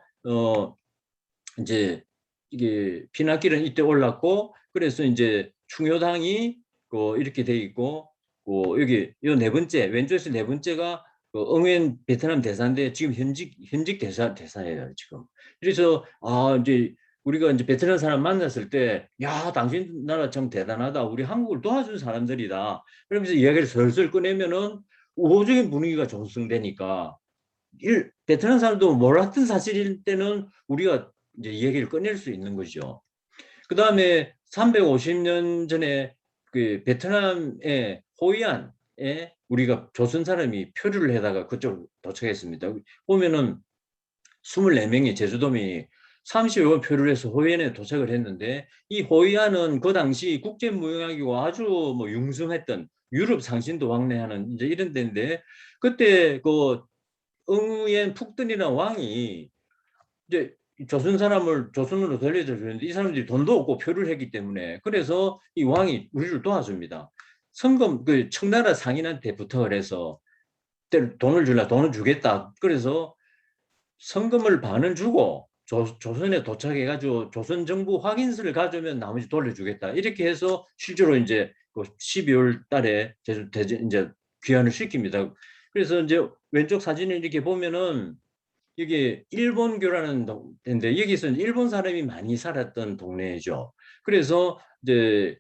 이제 이게 피난길은 이때 올랐고 그래서 이제 충효당이 이렇게 돼 있고 여기 요 네 번째 왼쪽에서 네 번째가 응웬 베트남 대사인데 지금 현직 대사예요 지금. 그래서 이제 우리가 이제 베트남 사람 만났을 때 야 당신 나라 참 대단하다 우리 한국을 도와준 사람들이다 그러면서 이야기를 슬슬 꺼내면은 우호적인 분위기가 조성되니까 베트남 사람도 몰랐던 사실일 때는 우리가 이제 이야기를 꺼낼 수 있는 거죠. 그 다음에 350년 전에 그 베트남의 호이안에 우리가 조선 사람이 표류를 해다가 그쪽 도착했습니다. 보면은 24명의 제주도민이 30여 표류를 해서 호이안에 도착을 했는데 이 호이안은 그 당시 국제무역이고 아주 뭐 융성했던 유럽 상신도 왕래하는 이제 이런 데인데 그때 그 응우엔 푹든이라는 왕이 이제 조선 사람을 조선으로 돌려줘 주는데 이 사람들이 돈도 없고 표를 했기 때문에 그래서 이 왕이 우리를 도와줍니다. 성금 그 청나라 상인한테 부탁을 해서 돈을 줄라 돈을 주겠다. 그래서 성금을 반을 주고 조선에 도착해가지고 조선 정부 확인서를 가져오면 나머지 돌려주겠다. 이렇게 해서 실제로 이제 12월 달에 이제 귀환을 시킵니다. 그래서 이제 왼쪽 사진을 이렇게 보면은 이게 일본교라는 데인데 여기서는 일본 사람이 많이 살았던 동네죠. 그래서 이제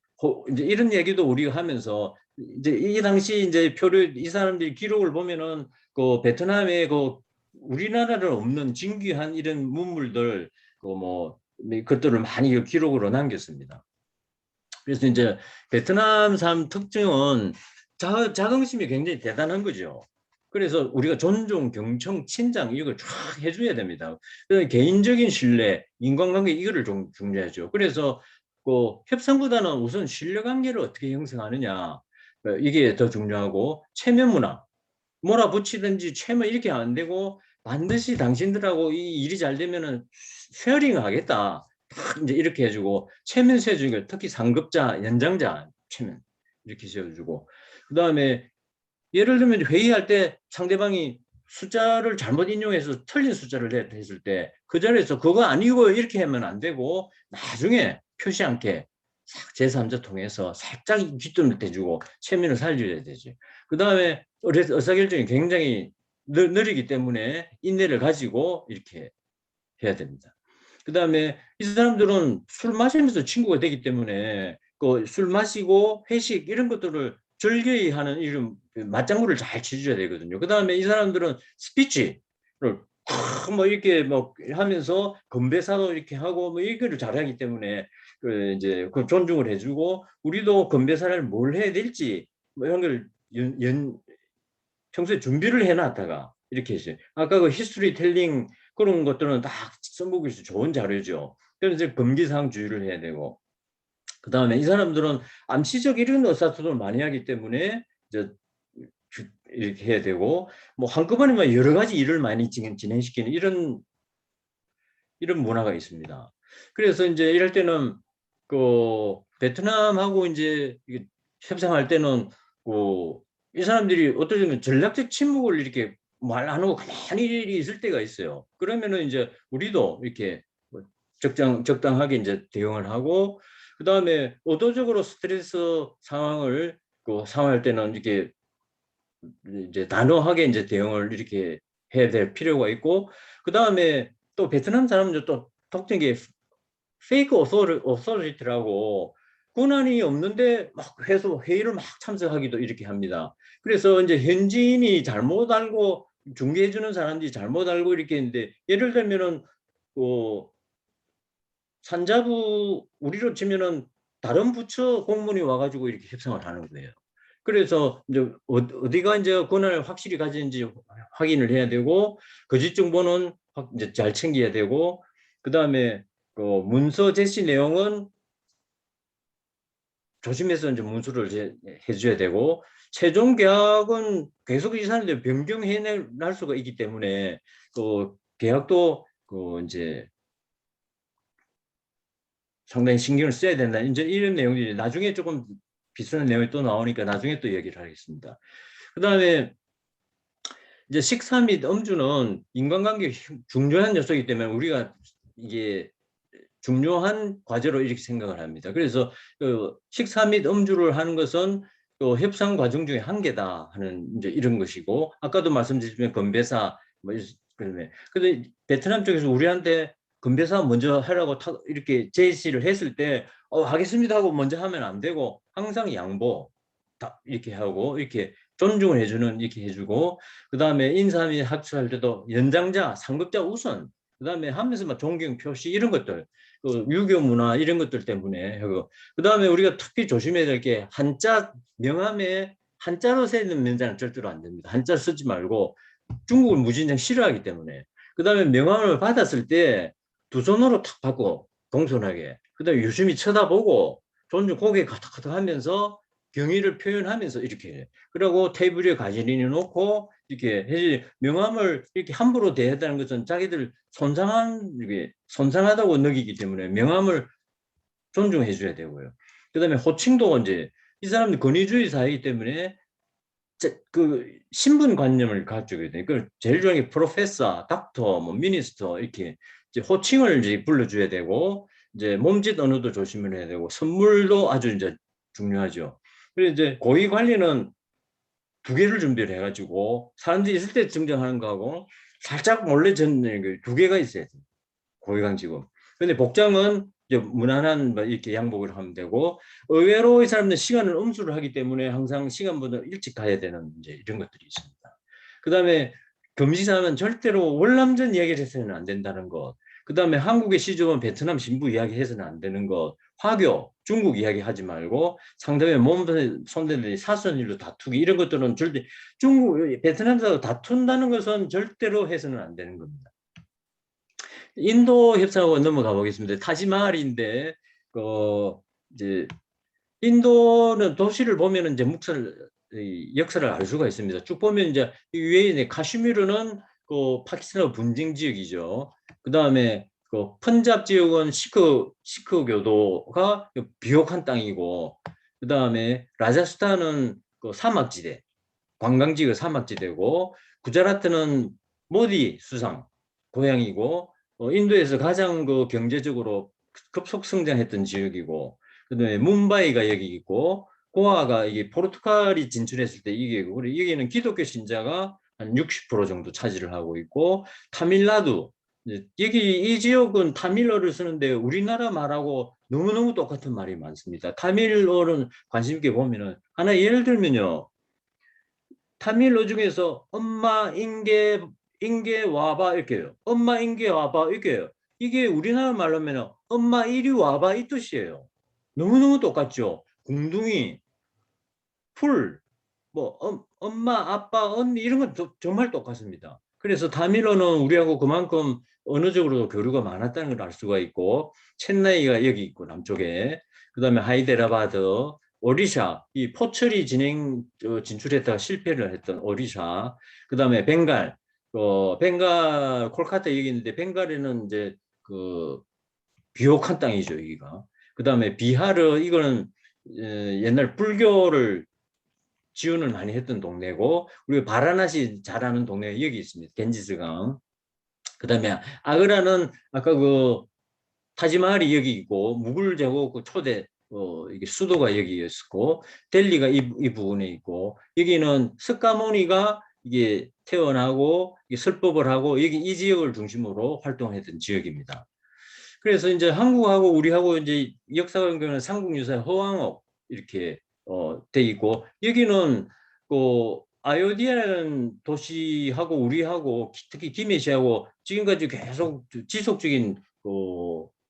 이런 얘기도 우리가 하면서 이제 이 당시 이제 이 사람들이 기록을 보면은 그 베트남에 우리나라는 없는 진귀한 이런 문물들 그것들을 많이 기록으로 남겼습니다. 그래서 이제 베트남 사람 특징은 자긍심이 굉장히 대단한 거죠. 그래서 우리가 존중, 경청, 친장 이걸 쫙 해줘야 됩니다. 그래서 개인적인 신뢰, 인간관계 이거를 좀 중요하죠. 그래서 협상보다는 우선 신뢰관계를 어떻게 형성하느냐 이게 더 중요하고 체면 문화, 몰아붙이든지 채면 이렇게 안 되고 반드시 당신들하고 이 일이 잘 되면은 쉐어링 하겠다. 이제 이렇게 해주고 체면 세주니까 특히 상급자, 연장자 체면 이렇게 세워주고 그 다음에 예를 들면 회의할 때 상대방이 숫자를 잘못 인용해서 틀린 숫자를 했을 때 그 자리에서 그거 아니고 이렇게 하면 안 되고 나중에 표시 않게 제3자 통해서 살짝 뒷돈을 떼주고 체면을 살려야 되죠. 그 다음에 의사결정이 굉장히 느리기 때문에 인내를 가지고 이렇게 해야 됩니다. 그 다음에 이 사람들은 술 마시면서 친구가 되기 때문에 술 마시고 회식 이런 것들을 즐겨이 하는 이런 맞장구를 잘 치줘야 되거든요. 그 다음에 이 사람들은 스피치를 이렇게 하면서 건배사도 이렇게 하고 이거를 잘하기 때문에 이제 존중을 해주고 우리도 건배사를 뭘 해야 될지 이런 걸 평소에 준비를 해놨다가 이렇게 했어요. 아까 그 히스토리 텔링 그런 것들은 다 써보기 좋은 자료죠. 그래서 이제 금기사항 주의를 해야 되고, 그 다음에 이 사람들은 암시적 이런 의사소통을 많이 하기 때문에 이제 이렇게 해야 되고, 뭐 한꺼번에 여러 가지 일을 많이 진행시키는 이런 문화가 있습니다. 그래서 이제 이럴 때는 그 베트남하고 이제 협상할 때는 이 사람들이 어떨 때는 전략적 침묵을 이렇게 말 안 하고 가만히 있을 때가 있어요. 그러면은 이제 우리도 이렇게 뭐 적당하게 이제 대응을 하고, 그 다음에 의도적으로 스트레스 상황을 상황할 때는 이렇게 이제 단호하게 이제 대응을 이렇게 해야 될 필요가 있고, 그 다음에 또 베트남 사람들 또 특징이 게 페이크 오소리티라고 권한이 없는데 막 회의를 막 참석하기도 이렇게 합니다. 그래서 이제 현지인이 잘못 알고 중개해 주는 사람들이 잘못 알고 이렇게 했는데, 예를 들면은 산자부 우리로 치면은 다른 부처 공무원이 와가지고 이렇게 협상을 하는 거예요. 그래서 이제 어디가 이제 권한을 확실히 가지는지 확인을 해야 되고, 거짓 정보는 이제 잘 챙겨야 되고, 그 다음에 그 문서 제시 내용은 조심해서 이제 문서를 해줘야 되고, 최종 계약은 계속 이 사람들 변경해낼 수가 있기 때문에 그 계약도 이제 상당히 신경을 써야 된다. 이제 이런 내용들이 나중에 조금 비슷한 내용이 또 나오니까 나중에 또 얘기를 하겠습니다. 그 다음에 이제 식사 및 음주는 인간관계 중요한 요소이기 때문에 우리가 이게 중요한 과제로 이렇게 생각을 합니다. 그래서 그 식사 및 음주를 하는 것은 또 협상 과정 중에 한계다 하는 이제 이런 것이고, 아까도 말씀드렸지만 건배사 뭐 그러면 근데 베트남 쪽에서 우리한테 건배사 먼저 하라고 이렇게 제시를 했을 때 하겠습니다 하고 먼저 하면 안 되고, 항상 양보 이렇게 하고 이렇게 존중을 해주는 이렇게 해주고, 그 다음에 인사 및 합수할 때도 연장자, 상급자 우선, 그 다음에 하면서 막 존경 표시 이런 것들, 유교 문화 이런 것들 때문에 하고, 그 다음에 우리가 특히 조심해야 될 게 한자 명함에 한자로 쓰는 문장은 절대로 안 됩니다. 한자 쓰지 말고, 중국을 무진장 싫어하기 때문에. 그 다음에 명함을 받았을 때 두 손으로 탁 받고 공손하게, 그 다음에 유심히 쳐다보고 존중 고개 가득가득 하면서 경의를 표현하면서 이렇게 해. 그리고 테이블에 가지런히 놓고 이렇게 해야지. 명함을 이렇게 함부로 대했다는 것은 자기들 손상하다고 느끼기 때문에 명함을 존중해 줘야 되고요. 그 다음에 호칭도 이제 이 사람들 권위주의 사회이기 때문에 그 신분관념을 가지고 돼요. 그 제일 중요한 게 프로페서, 닥터, 뭐 미니스터 이렇게 이제 호칭을 이제 불러줘야 되고, 이제 몸짓 언어도 조심을 해야 되고, 선물도 아주 이제 중요하죠. 그래서 이제 고위 관리는 두 개를 준비를 해가지고 사람들이 있을 때 증정하는 거하고 살짝 몰래 전는 두 개가 있어야 돼요. 고위관직은. 근데 복장은 이제 무난한 뭐 이렇게 양복을 하면 되고, 의외로 이 사람들은 시간을 음수를 하기 때문에 항상 시간보다 일찍 가야 되는 이제 이런 것들이 있습니다. 그 다음에 금지사항은 절대로 월남전 이야기를 해서는 안 된다는 것. 그 다음에 한국의 시주은 베트남 신부 이야기해서는 안 되는 것. 화교, 중국 이야기 하지 말고 상대방의 몸 손대들이 사소한 다투기 이런 것들은 절대 베트남에서 다툰다는 것은 절대로 해서는 안 되는 겁니다. 인도 협상하고 넘어가 보겠습니다. 타지마할인데 이제 인도는 도시를 보면 이제 역사를 알 수가 있습니다. 쭉 보면 이제 위에 카슈미르는 파키스탄 분쟁 지역이죠. 그 다음에 펀잡 지역은 시크 교도가 비옥한 땅이고, 그 다음에 라자스탄은 사막지대, 관광지가 사막지대고, 구자라트는 모디 수상 고향이고, 인도에서 가장 경제적으로 급속 성장했던 지역이고, 그다음에 뭄바이가 여기 있고, 고아가 이게 포르투갈이 진출했을 때 이게 여기는 기독교 신자가 한 60% 정도 차지를 하고 있고, 타밀나두 여기 이 지역은 타밀어를 쓰는데 우리나라 말하고 너무너무 똑같은 말이 많습니다. 타밀어는 관심 있게 보면은 하나 예를 들면요, 타밀어 중에서 엄마 인게 와봐 이렇게 해요. 엄마 인게 와봐 이렇게 해요. 이게 우리나라 말로 하면 엄마 이리 와봐 이 뜻이에요. 너무너무 똑같죠. 궁둥이, 풀, 뭐 엄마, 아빠, 언니 이런 건 정말 똑같습니다. 그래서 타밀로는 우리하고 그만큼 언어적으로 교류가 많았다는 걸 알 수가 있고, 첸나이가 여기 있고 남쪽에, 그다음에 하이데라바드, 오리샤, 이 포철이 진출했다가 실패를 했던 오리샤, 그다음에 벵갈, 벵갈 콜카타 여기 있는데 벵갈에는 이제 그 비옥한 땅이죠 여기가. 그다음에 비하르, 이거는 옛날 불교를 지원을 많이 했던 동네고, 우리가 바라나시 잘 아는 동네가 여기 있습니다. 겐지스강. 그다음에 아그라는 아까 그 타지마할이 여기 있고, 무굴 제국 그 초대 이게 수도가 여기 있었고, 델리가 이 부분에 있고, 여기는 스카모니가 이게 태어나고 이게 설법을 하고 여기 이 지역을 중심으로 활동했던 지역입니다. 그래서 이제 한국하고 우리하고 이제 역사관계는 삼국유사의 허왕업 이렇게 돼 있고, 여기는 그 아요디아라는 도시하고 우리하고 특히 김해시하고 지금까지 계속 지속적인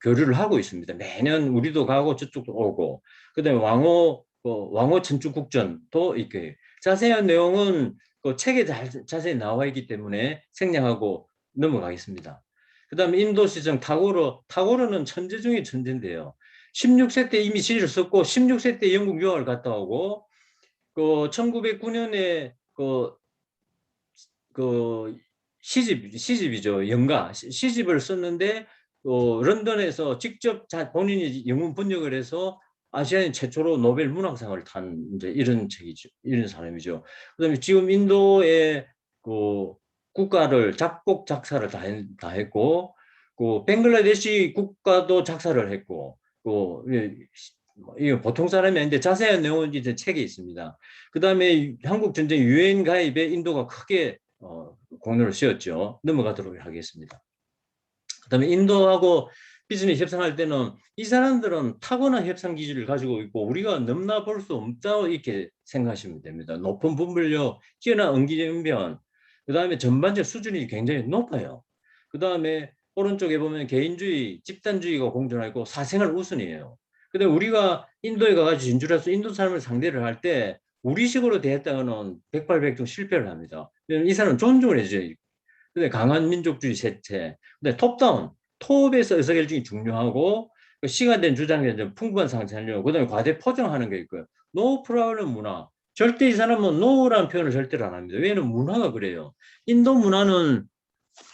교류를 하고 있습니다. 매년 우리도 가고 저쪽도 오고, 그다음에 왕호 천주국전도 이렇게 자세한 내용은 그 책에 자세히 나와 있기 때문에 생략하고 넘어가겠습니다. 그다음에 인도 시정 타고르는 천재 중에 천재인데요. 16세 때 이미 시를 썼고 16세 때 영국 유학을 갔다 오고, 그 1909년에 그 시집이죠. 연가 시집을 썼는데 런던에서 직접 본인이 영문 번역을 해서 아시아인 최초로 노벨 문학상을 탄 이제 이런 책이죠. 이런 사람이죠. 그다음에 지금 인도의 그 국가를 작곡 작사를 다 했고, 그 벵글라데시 국가도 작사를 했고, 이거 보통 사람이 아닌데 자세한 내용은 이제 책에 있습니다. 그다음에 한국 전쟁 유엔 가입에 인도가 크게 공로를 세웠죠. 넘어가도록 하겠습니다. 그다음에 인도하고 비즈니스 협상할 때는 이 사람들은 타고난 협상 기질을 가지고 있고 우리가 넘나 볼 수 없다고 이렇게 생각하시면 됩니다. 높은 분별력, 뛰어난 응기응변, 그다음에 전반적 수준이 굉장히 높아요. 그다음에 오른쪽에 보면 개인주의, 집단주의가 공존하고 사생활 우선이에요. 근데 우리가 인도에 가가지고 진출해서 인도 사람을 상대를 할 때 우리식으로 대했다가는 백발백중 실패를 합니다. 이 사람은 존중을 해줘요. 근데 강한 민족주의 세체, 근데 톱다운, 톱에서 의사결정이 중요하고 시간된 주장에 풍부한 상상력, 그다음에 과대 포장하는 게 있고요. 노 프라블럼 문화. 절대 이 사람은 노라는 표현을 절대로 안 합니다. 왜냐면 문화가 그래요. 인도 문화는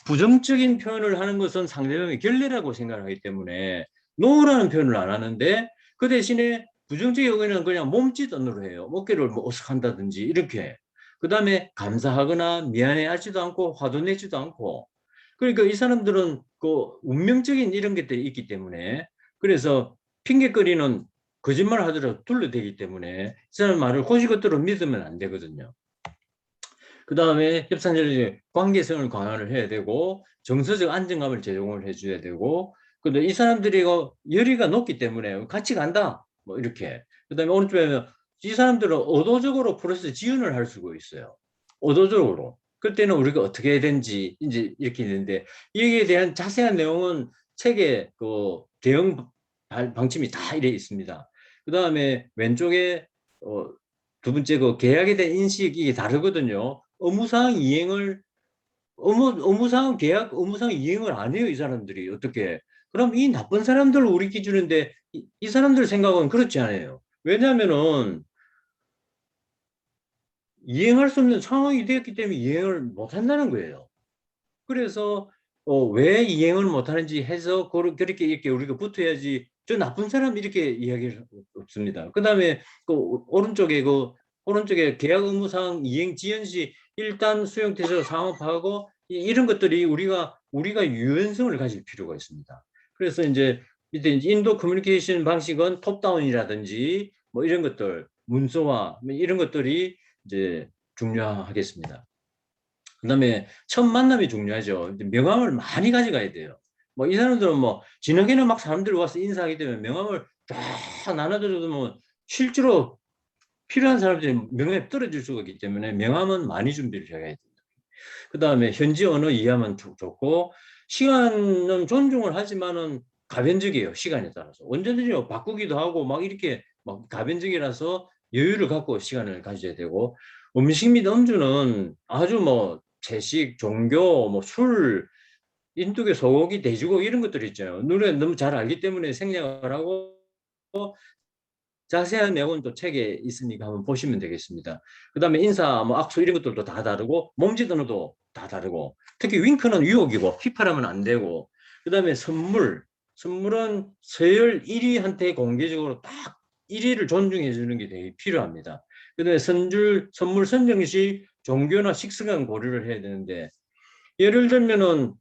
부정적인 표현을 하는 것은 상대방의 결례라고 생각하기 때문에 노라는 표현을 안 하는데, 그 대신에 부정적인 경우에는 그냥 몸짓 언어로 해요. 어깨를 뭐 어색한다든지 이렇게. 그 다음에 감사하거나 미안해하지도 않고 화도 내지도 않고. 그러니까 이 사람들은 그 운명적인 이런 것들이 있기 때문에, 그래서 핑계거리는 거짓말을 하더라도 둘러대기 때문에 이 사람 말을 고지것대로 믿으면 안 되거든요. 그 다음에 협상전략 관계성을 강화를 해야 되고 정서적 안정감을 제공을 해줘야 되고, 근데 이 사람들이 열의가 높기 때문에 같이 간다 뭐 이렇게. 그 다음에 오른쪽에 이 사람들은 의도적으로 프로세스 지연을 할 수가 있어요. 의도적으로. 그때는 우리가 어떻게 해야 되는지 이제 이렇게 있는데, 여기에 대한 자세한 내용은 책에 그 대응 방침이 다 이래 있습니다. 그 다음에 왼쪽에 두 번째 그 계약에 대한 인식이 다르거든요. 업무상 계약 업무상 이행을 안 해요, 이 사람들이. 어떻게? 그럼 이 나쁜 사람들 우리 기준인데 이 사람들 생각은 그렇지 않아요. 왜냐하면은 이행할 수 없는 상황이 되었기 때문에 이행을 못 한다는 거예요. 그래서 왜 이행을 못 하는지 해서 그렇게 이렇게 우리가 붙어야지, 저 나쁜 사람 이렇게 이야기를 없습니다. 그다음에 오른쪽에 계약 의무상 이행 지연 시 일단 수용태세 상업하고 이런 것들이 우리가 유연성을 가질 필요가 있습니다. 그래서 이제 인도 커뮤니케이션 방식은 톱다운이라든지 뭐 이런 것들, 문서화 뭐 이런 것들이 이제 중요하겠습니다. 그다음에 첫 만남이 중요하죠. 명함을 많이 가져가야 돼요. 뭐 이 사람들은 뭐 진흙에는 막 사람들이 와서 인사하기 때문에 명함을 다 나눠줘도 뭐 실제로 필요한 사람들이 명함에 떨어질 수가 있기 때문에 명함은 많이 준비를 해야 됩니다. 그다음에 현지 언어 이해하면 좋고, 시간은 존중을 하지만은 가변적이에요. 시간에 따라서 언제든지 바꾸기도 하고 막 이렇게 막 가변적이라서 여유를 갖고 시간을 가져야 되고, 음식 및 음주는 아주 뭐 채식, 종교, 뭐 술, 인두개, 소고기, 돼지고기 이런 것들 있잖아요. 눈에 너무 잘 알기 때문에 생략을 하고 자세한 내용은 또 책에 있으니까 한번 보시면 되겠습니다. 그 다음에 인사, 뭐 악수 이런 것들도 다 다르고 몸짓 언어도 다 다르고 특히 윙크는 유혹이고 휘파람은 안 되고 그 다음에 선물은 서열 1위한테 공개적으로 딱 1위를 존중해 주는 게 되게 필요합니다. 그 다음에 선물 선정 시 종교나 식습관 고려를 해야 되는데 예를 들면은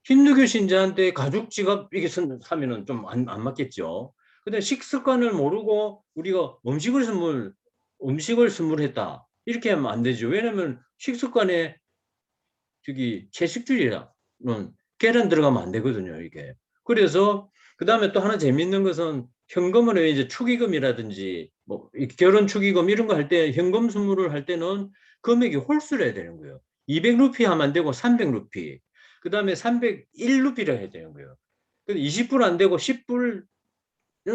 힌두교 신자한테 가죽 지갑 이게 하면은 좀 안 맞겠죠. 근데 식습관을 모르고 우리가 음식을 선물했다 이렇게 하면 안 되죠. 왜냐하면 식습관에 저기 채식주의라는 계란 들어가면 안 되거든요. 이게. 그래서 그 다음에 또 하나 재밌는 것은 현금을 이제 축의금이라든지 뭐 결혼 축의금 이런 거 할 때 현금 선물을 할 때는 금액이 홀수로 해야 되는 거예요. 200루피 하면 안 되고 300루피. 그 다음에 301루피를 해야 되는 거예요. 근데 20불 안 되고 10불은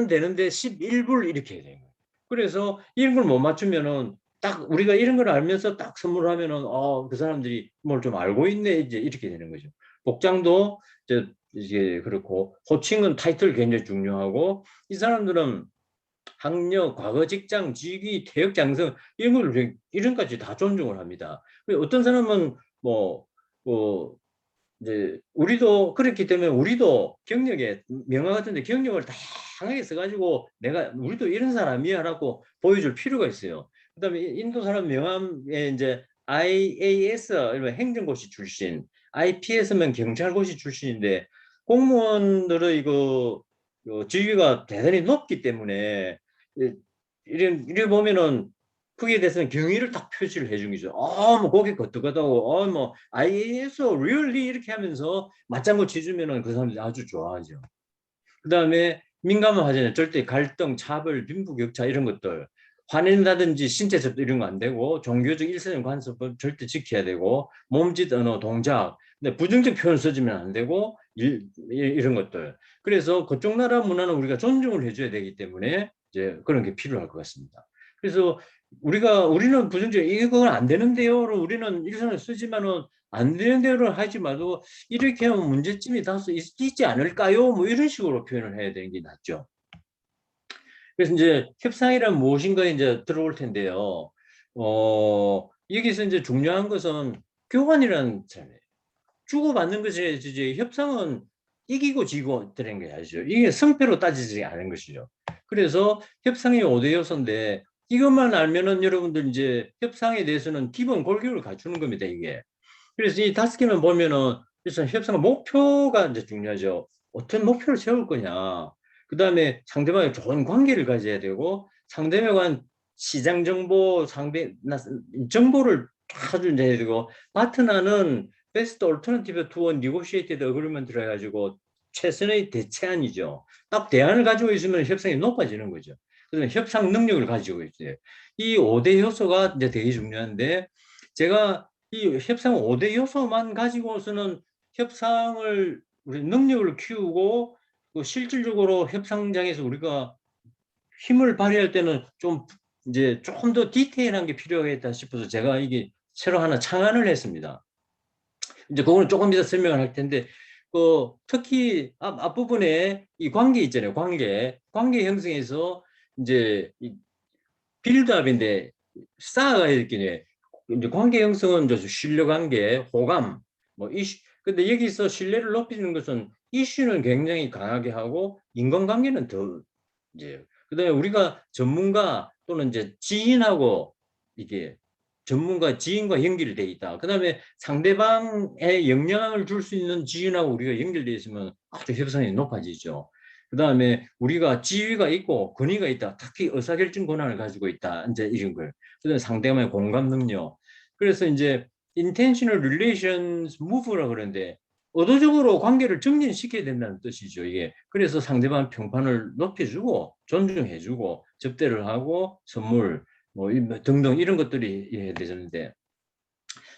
되는데 11불 이렇게 해야 되는 거예요. 그래서 이런 걸 못 맞추면은 딱 우리가 이런 걸 알면서 딱 선물을 하면은 그 사람들이 뭘 좀 알고 있네 이제 이렇게 되는 거죠. 복장도 이제 그렇고 호칭은 타이틀 굉장히 중요하고 이 사람들은 학력, 과거 직장, 직위, 퇴역 장성 이런 걸 이런 까지 다 존중을 합니다. 어떤 사람은 뭐 이제 우리도 그렇기 때문에 우리도 경력에 명함 같은데 경력을 다양하게 써가지고 우리도 이런 사람이야라고 보여줄 필요가 있어요. 그다음에 인도 사람 명함에 이제 IAS 이런 행정고시 출신, IPS면 경찰고시 출신인데 공무원들의 이거 직위가 대단히 높기 때문에 이래 보면은 거기에 대해서는 경의를 딱 표시를 해준 거죠. 뭐 거기 거떡하다고, 뭐 IAS really 이렇게 하면서 맞장구 치주면은 그 사람들이 아주 좋아하죠. 그 다음에 민감한 화제는 절대 갈등, 차별, 빈부격차 이런 것들 화낸다든지 신체 접촉 이런 거 안 되고 종교적 일상적 관습을 절대 지켜야 되고 몸짓, 언어, 동작 근데 부정적 표현 써주면 안 되고 이런 것들 그래서 그쪽 나라 문화는 우리가 존중을 해줘야 되기 때문에 이제 그런 게 필요할 것 같습니다. 그래서 우리는 부정적 이건 안 되는데요를 우리는 일선을 쓰지만은 안 되는데요를 하지 말고 이렇게 하면 문제점이 다소 있지 않을까요? 뭐 이런 식으로 표현을 해야 되는 게 낫죠. 그래서 이제 협상이란 무엇인가 이제 들어올 텐데요. 여기서 이제 중요한 것은 교환이라는 차이예요. 주고받는 것이 이제 협상은 이기고 지고 되는 게 아니죠. 이게 승패로 따지지 않은 것이죠. 그래서 협상이 5대 요소인데 이것만 알면은 여러분들 이제 협상에 대해서는 기본 골격을 갖추는 겁니다, 이게. 그래서 이 5개만 보면은 일단 협상 목표가 이제 중요하죠. 어떤 목표를 세울 거냐. 그 다음에 상대방의 좋은 관계를 가져야 되고 상대방은 시장 정보, 정보를 아주 내야 되고 파트너는 베스트 얼터너티브 투어 니고시에이티드 어그리먼트 해가지고 최선의 대체안이죠. 딱 대안을 가지고 있으면 협상이 높아지는 거죠. 그다음에 협상 능력을 가지고 있어요. 이 5대 요소가 이제 되게 중요한데 제가 이 협상 5대 요소만 가지고서는 협상을 우리 능력을 키우고 실질적으로 협상장에서 우리가 힘을 발휘할 때는 좀 이제 조금 더 디테일한 게 필요하겠다 싶어서 제가 이게 새로 하나 창안을 했습니다. 이제 그거는 조금 이따 설명을 할 텐데 특히 앞부분에 이 관계 있잖아요. 관계 형성에서 이제 빌드업인데 쌓아가야 될 게 이제 관계 형성은 신뢰 관계, 호감, 뭐 이슈. 근데 여기서 신뢰를 높이는 것은 이슈는 굉장히 강하게 하고 인간관계는 더 이제 그다음에 우리가 전문가 또는 이제 지인하고 이게 전문가 지인과 연결이 돼 있다. 그다음에 상대방에 영향을 줄 수 있는 지인하고 우리가 연결돼 있으면 아주 협상이 높아지죠. 그다음에 우리가 지위가 있고 권위가 있다. 특히 의사결정 권한을 가지고 있다. 이제 이런 걸. 그다음에 상대방의 공감 능력. 그래서 이제 intentional relations move라고 그러는데 의도적으로 관계를 정진시켜야 된다는 뜻이죠. 이게. 그래서 상대방 평판을 높여주고 존중해주고 접대를 하고 선물 뭐 등등 이런 것들이 해야 되는데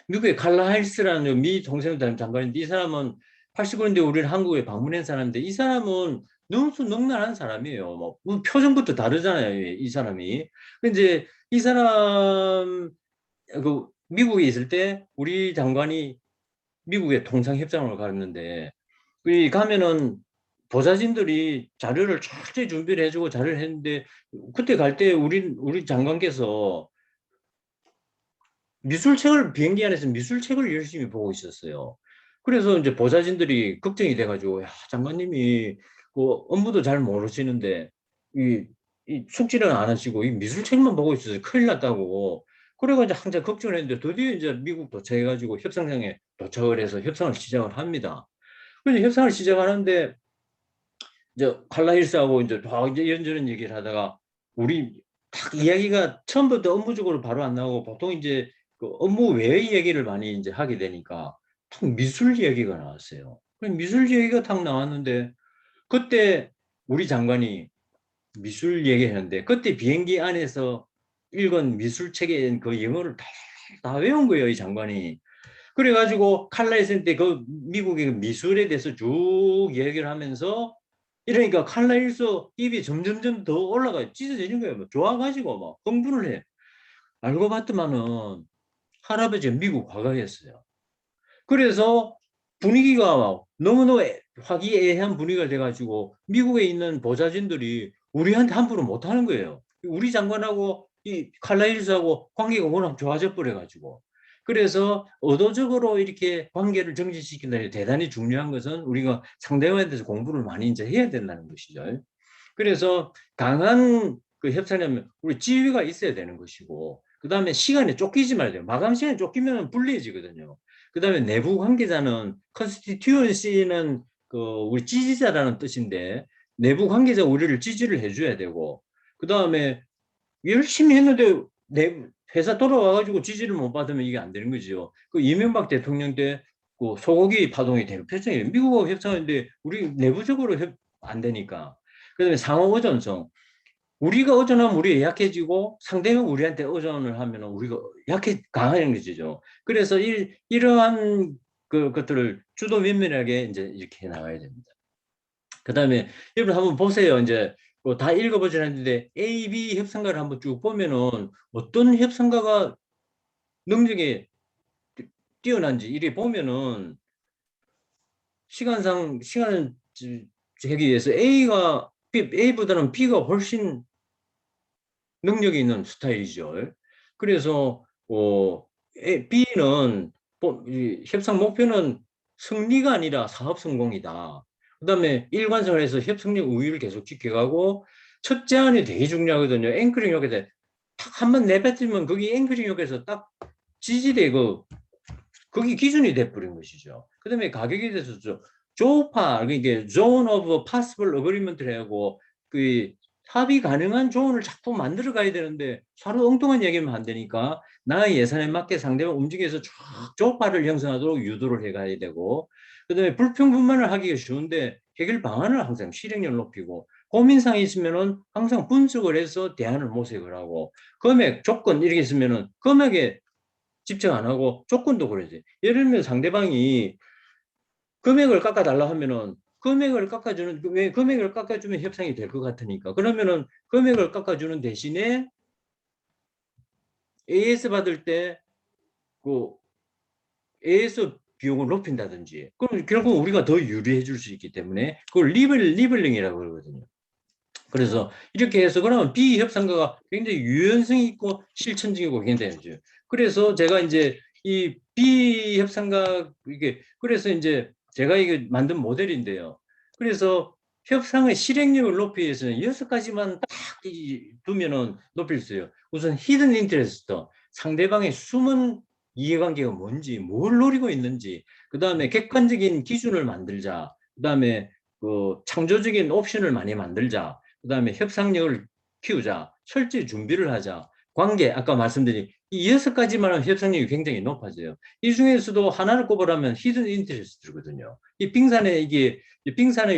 미국의 칼라 할스라는 미 통상자원 장관인데 이 사람은 80년대 우리는 한국에 방문한 사람인데 이 사람은 능수능란한 사람이에요. 뭐 표정부터 다르잖아요. 이 사람이. 근데 이 사람 미국에 있을 때 우리 장관이 미국에 통상협상을 갔는데 이 가면은 보좌진들이 자료를 철저히 준비를 해주고 자료를 했는데 그때 갈 때 우리 장관께서 미술책을 비행기 안에서 미술책을 열심히 보고 있었어요. 그래서 이제 보좌진들이 걱정이 돼가지고 야, 장관님이 그 업무도 잘 모르시는데 이 숙지는 안 하시고 이 미술책만 보고 있어서 큰일 났다고. 그래가지고 항상 걱정을 했는데 드디어 이제 미국 도착해가지고 협상장에 도착을 해서 협상을 시작을 합니다. 그래서 협상을 시작하는데 이제 칼라힐스하고 이제 이런저런 얘기를 하다가 우리 딱 이야기가 처음부터 업무적으로 바로 안 나오고 보통 이제 그 업무 외의 얘기를 많이 이제 하게 되니까 탁 미술 얘기가 나왔어요. 그 미술 얘기가 탁 나왔는데 그때 우리 장관이 미술 얘기했는데 그때 비행기 안에서 읽은 미술책에 그 영어를 다 외운 거예요, 이 장관이. 그래가지고 칼라이슨 때 그 미국의 미술에 대해서 쭉 얘기를 하면서 이러니까 칼라일서 입이 점점점 더 올라가요. 찢어지는 거예요. 뭐 좋아가지고 막 흥분을 해. 알고 봤더만은 할아버지가 미국 과거였어요. 그래서 분위기가 막 너무너무 화기애애한 분위기가 돼가지고 미국에 있는 보좌진들이 우리한테 함부로 못하는 거예요. 우리 장관하고 이 칼라일스하고 관계가 워낙 좋아져 버려가지고. 그래서 의도적으로 이렇게 관계를 정지시킨다는 게 대단히 중요한 것은 우리가 상대방에 대해서 공부를 많이 이제 해야 된다는 것이죠. 그래서 강한 그 협상이면 우리 지휘가 있어야 되는 것이고, 그 다음에 시간에 쫓기지 말아야 돼요. 마감 시간에 쫓기면 불리해지거든요. 그 다음에 내부 관계자는 constituency는 그 우리 지지자라는 뜻인데 내부 관계자 우리를 지지를 해줘야 되고, 그 다음에 열심히 했는데 내 회사 돌아와가지고 지지를 못 받으면 이게 안 되는 거죠. 그 이명박 대통령 때 그 소고기 파동이 대표적이에요. 미국하고 협상하는데 우리 내부적으로 안 되니까. 그다음에 상호 의존성. 우리가 의존하면 우리 약해지고 상대방 우리한테 의존을 하면 우리가 강한 것이죠. 그래서 이러한 것들을 주도 면밀하게 이제 이렇게 나가야 됩니다. 그다음에 여러분 한번 보세요. 이제 다 읽어보진 않는데 A, B 협상가를 한번 쭉 보면은 어떤 협상가가 능력이 뛰어난지 이렇게 보면은 시간을 재기 위해서 A보다는 B가 훨씬 능력이 있는 스타일이죠. 그래서 B는 협상 목표는 승리가 아니라 사업 성공이다. 그다음에 일관성을 해서 협상력 우위를 계속 지켜가고 첫 제안이 되게 중요하거든요. 앵커링 역에서 딱 한번 내뱉으면 거기 앵커링 역에서 딱 지지되고 거기 기준이 돼버린 것이죠. 그다음에 가격에 대해서 조파, 그러니까 Zone of Possible Agreement를 하고 그 합의 가능한 조언을 자꾸 만들어 가야 되는데 서로 엉뚱한 얘기하면 안 되니까 나의 예산에 맞게 상대방 움직여서 쭉 조파를 형성하도록 유도를 해 가야 되고, 그다음에 불평불만을 하기가 쉬운데 해결 방안을 항상 실행력을 높이고 고민사항이 있으면은 항상 분석을 해서 대안을 모색을 하고 금액, 조건 이렇게 있으면은 금액에 집착 안 하고 조건도 그러지. 예를 들면 상대방이 금액을 깎아달라 하면은 왜 금액을 깎아주면 협상이 될 것 같으니까. 그러면은 금액을 깎아주는 대신에 AS 받을 때 그 AS 비용을 높인다든지. 그럼 결국 우리가 더 유리해 줄 수 있기 때문에 그걸 리블링이라고 그러거든요. 그래서 이렇게 해서 그러면 비협상가가 굉장히 유연성이 있고 실천적이고 굉장히. 그래서 제가 이제 이 비협상가 그래서 이제 제가 이게 만든 모델인데요. 그래서 협상의 실행력을 높이기 위해서는 6가지만 딱 두면은 높일 수 있어요. 우선 히든 인터레스트, 상대방의 숨은 이해관계가 뭔지, 뭘 노리고 있는지, 그 다음에 객관적인 기준을 만들자, 그 다음에 그 창조적인 옵션을 많이 만들자, 그 다음에 협상력을 키우자, 철저히 준비를 하자, 관계, 아까 말씀드린 이 6가지만 하면 협상력이 굉장히 높아져요. 이 중에서도 하나를 꼽으라면 히든 인터레스트거든요. 이 빙산의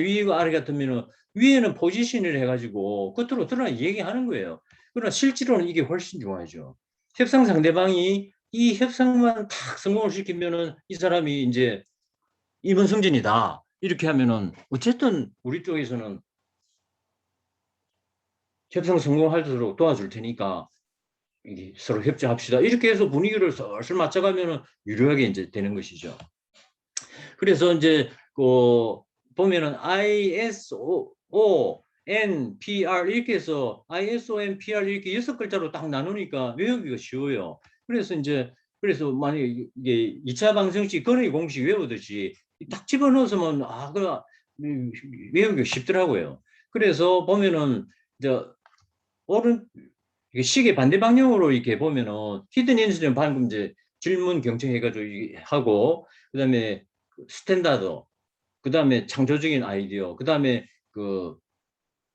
위와 아래 같으면 위에는 포지션을 해가지고 겉으로 드러나 얘기하는 거예요. 그러나 실제로는 이게 훨씬 중요하죠. 협상 상대방이 이 협상만 탁 성공을 시키면은 이 사람이 이제 임원승진이다. 이렇게 하면은 어쨌든 우리 쪽에서는 협상 성공하도록 도와줄 테니까 이게 서로 협조합시다. 이렇게 해서 분위기를 슬슬 맞춰가면 유리하게 이제 되는 것이죠. 그래서 이제 그 보면은 ISO, NPR 이렇게 해서 ISO, NPR 이렇게 6글자로 딱 나누니까 외우기가 쉬워요. 그래서 이제 그래서 만약에 이게 2차 방정식 근의 공식 외우듯이 딱 집어넣어서면 외우기가 쉽더라고요. 그래서 보면은 이제 시계 반대 방향으로 이렇게 보면은 히든 인스는 방금 이제 질문 경청해가지고 하고, 그다음에 스탠다드, 그다음에 창조적인 아이디어, 그다음에 그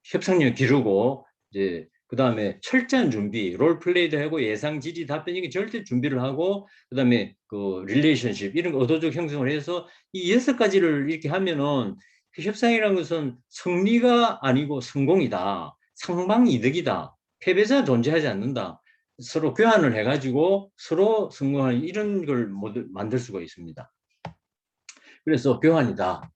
협상력 기르고, 이제 그다음에 철저한 준비, 롤 플레이도 하고 예상 질의 답변 이게 절대 준비를 하고, 그다음에 그 릴레이션십 이런 거 의도적 형성을 해서 이 6가지를 이렇게 하면은 그 협상이라는 것은 승리가 아니고 성공이다, 상방 이득이다, 패배자 존재하지 않는다, 서로 교환을 해가지고 서로 성공하는 이런 걸 만들 수가 있습니다. 그래서 교환이다.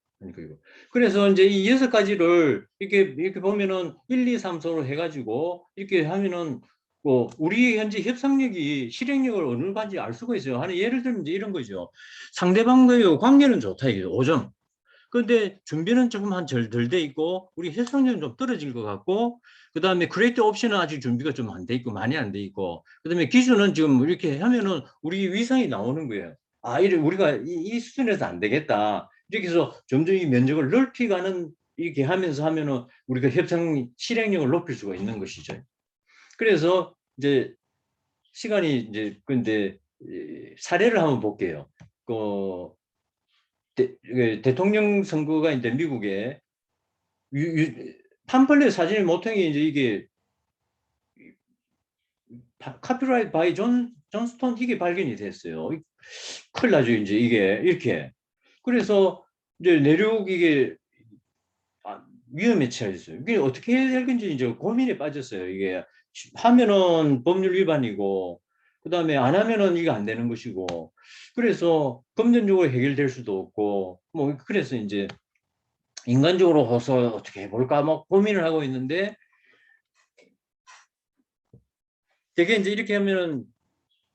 그래서 이제 이 6가지를 이렇게 보면은 1, 2, 3, 4로 해가지고 이렇게 하면은 우리 현재 협상력이 실행력을 어느 가지 알 수가 있어요. 예를 들면 이제 이런 거죠. 상대방과의 관계는 좋다 이게 5점. 그런데 준비는 조금 덜 돼 있고 우리 협상력은 좀 떨어질 것 같고, 그다음에 크리에이트 옵션은 아직 준비가 좀 안 돼 있고 많이 안 돼 있고, 그다음에 기준은 지금 이렇게 하면은 우리 위상이 나오는 거예요. 우리가 이 수준에서 안 되겠다. 이렇게 해서 점점 이 면적을 넓히가는 이렇게 하면은 우리가 협상 실행력을 높일 수가 있는 것이죠. 그래서 이제 시간이 이제 근데 사례를 한번 볼게요. 대통령 선거가 이제 미국에 팜플렛 사진의 모퉁이 이제 이게 카피라이트 바이 존스톤 이게 발견이 됐어요. 큰일 나죠 이제 이게 이렇게. 그래서 이제 내륙 이게 위험에 처했어요. 이게 어떻게 해야 될 건지 이제 고민에 빠졌어요. 이게 하면은 법률 위반이고, 그다음에 안 하면은 이게 안 되는 것이고, 그래서 금전적으로 해결될 수도 없고, 뭐 그래서 이제 인간적으로 해서 어떻게 해볼까 막 고민을 하고 있는데, 되게 이제 이렇게 하면은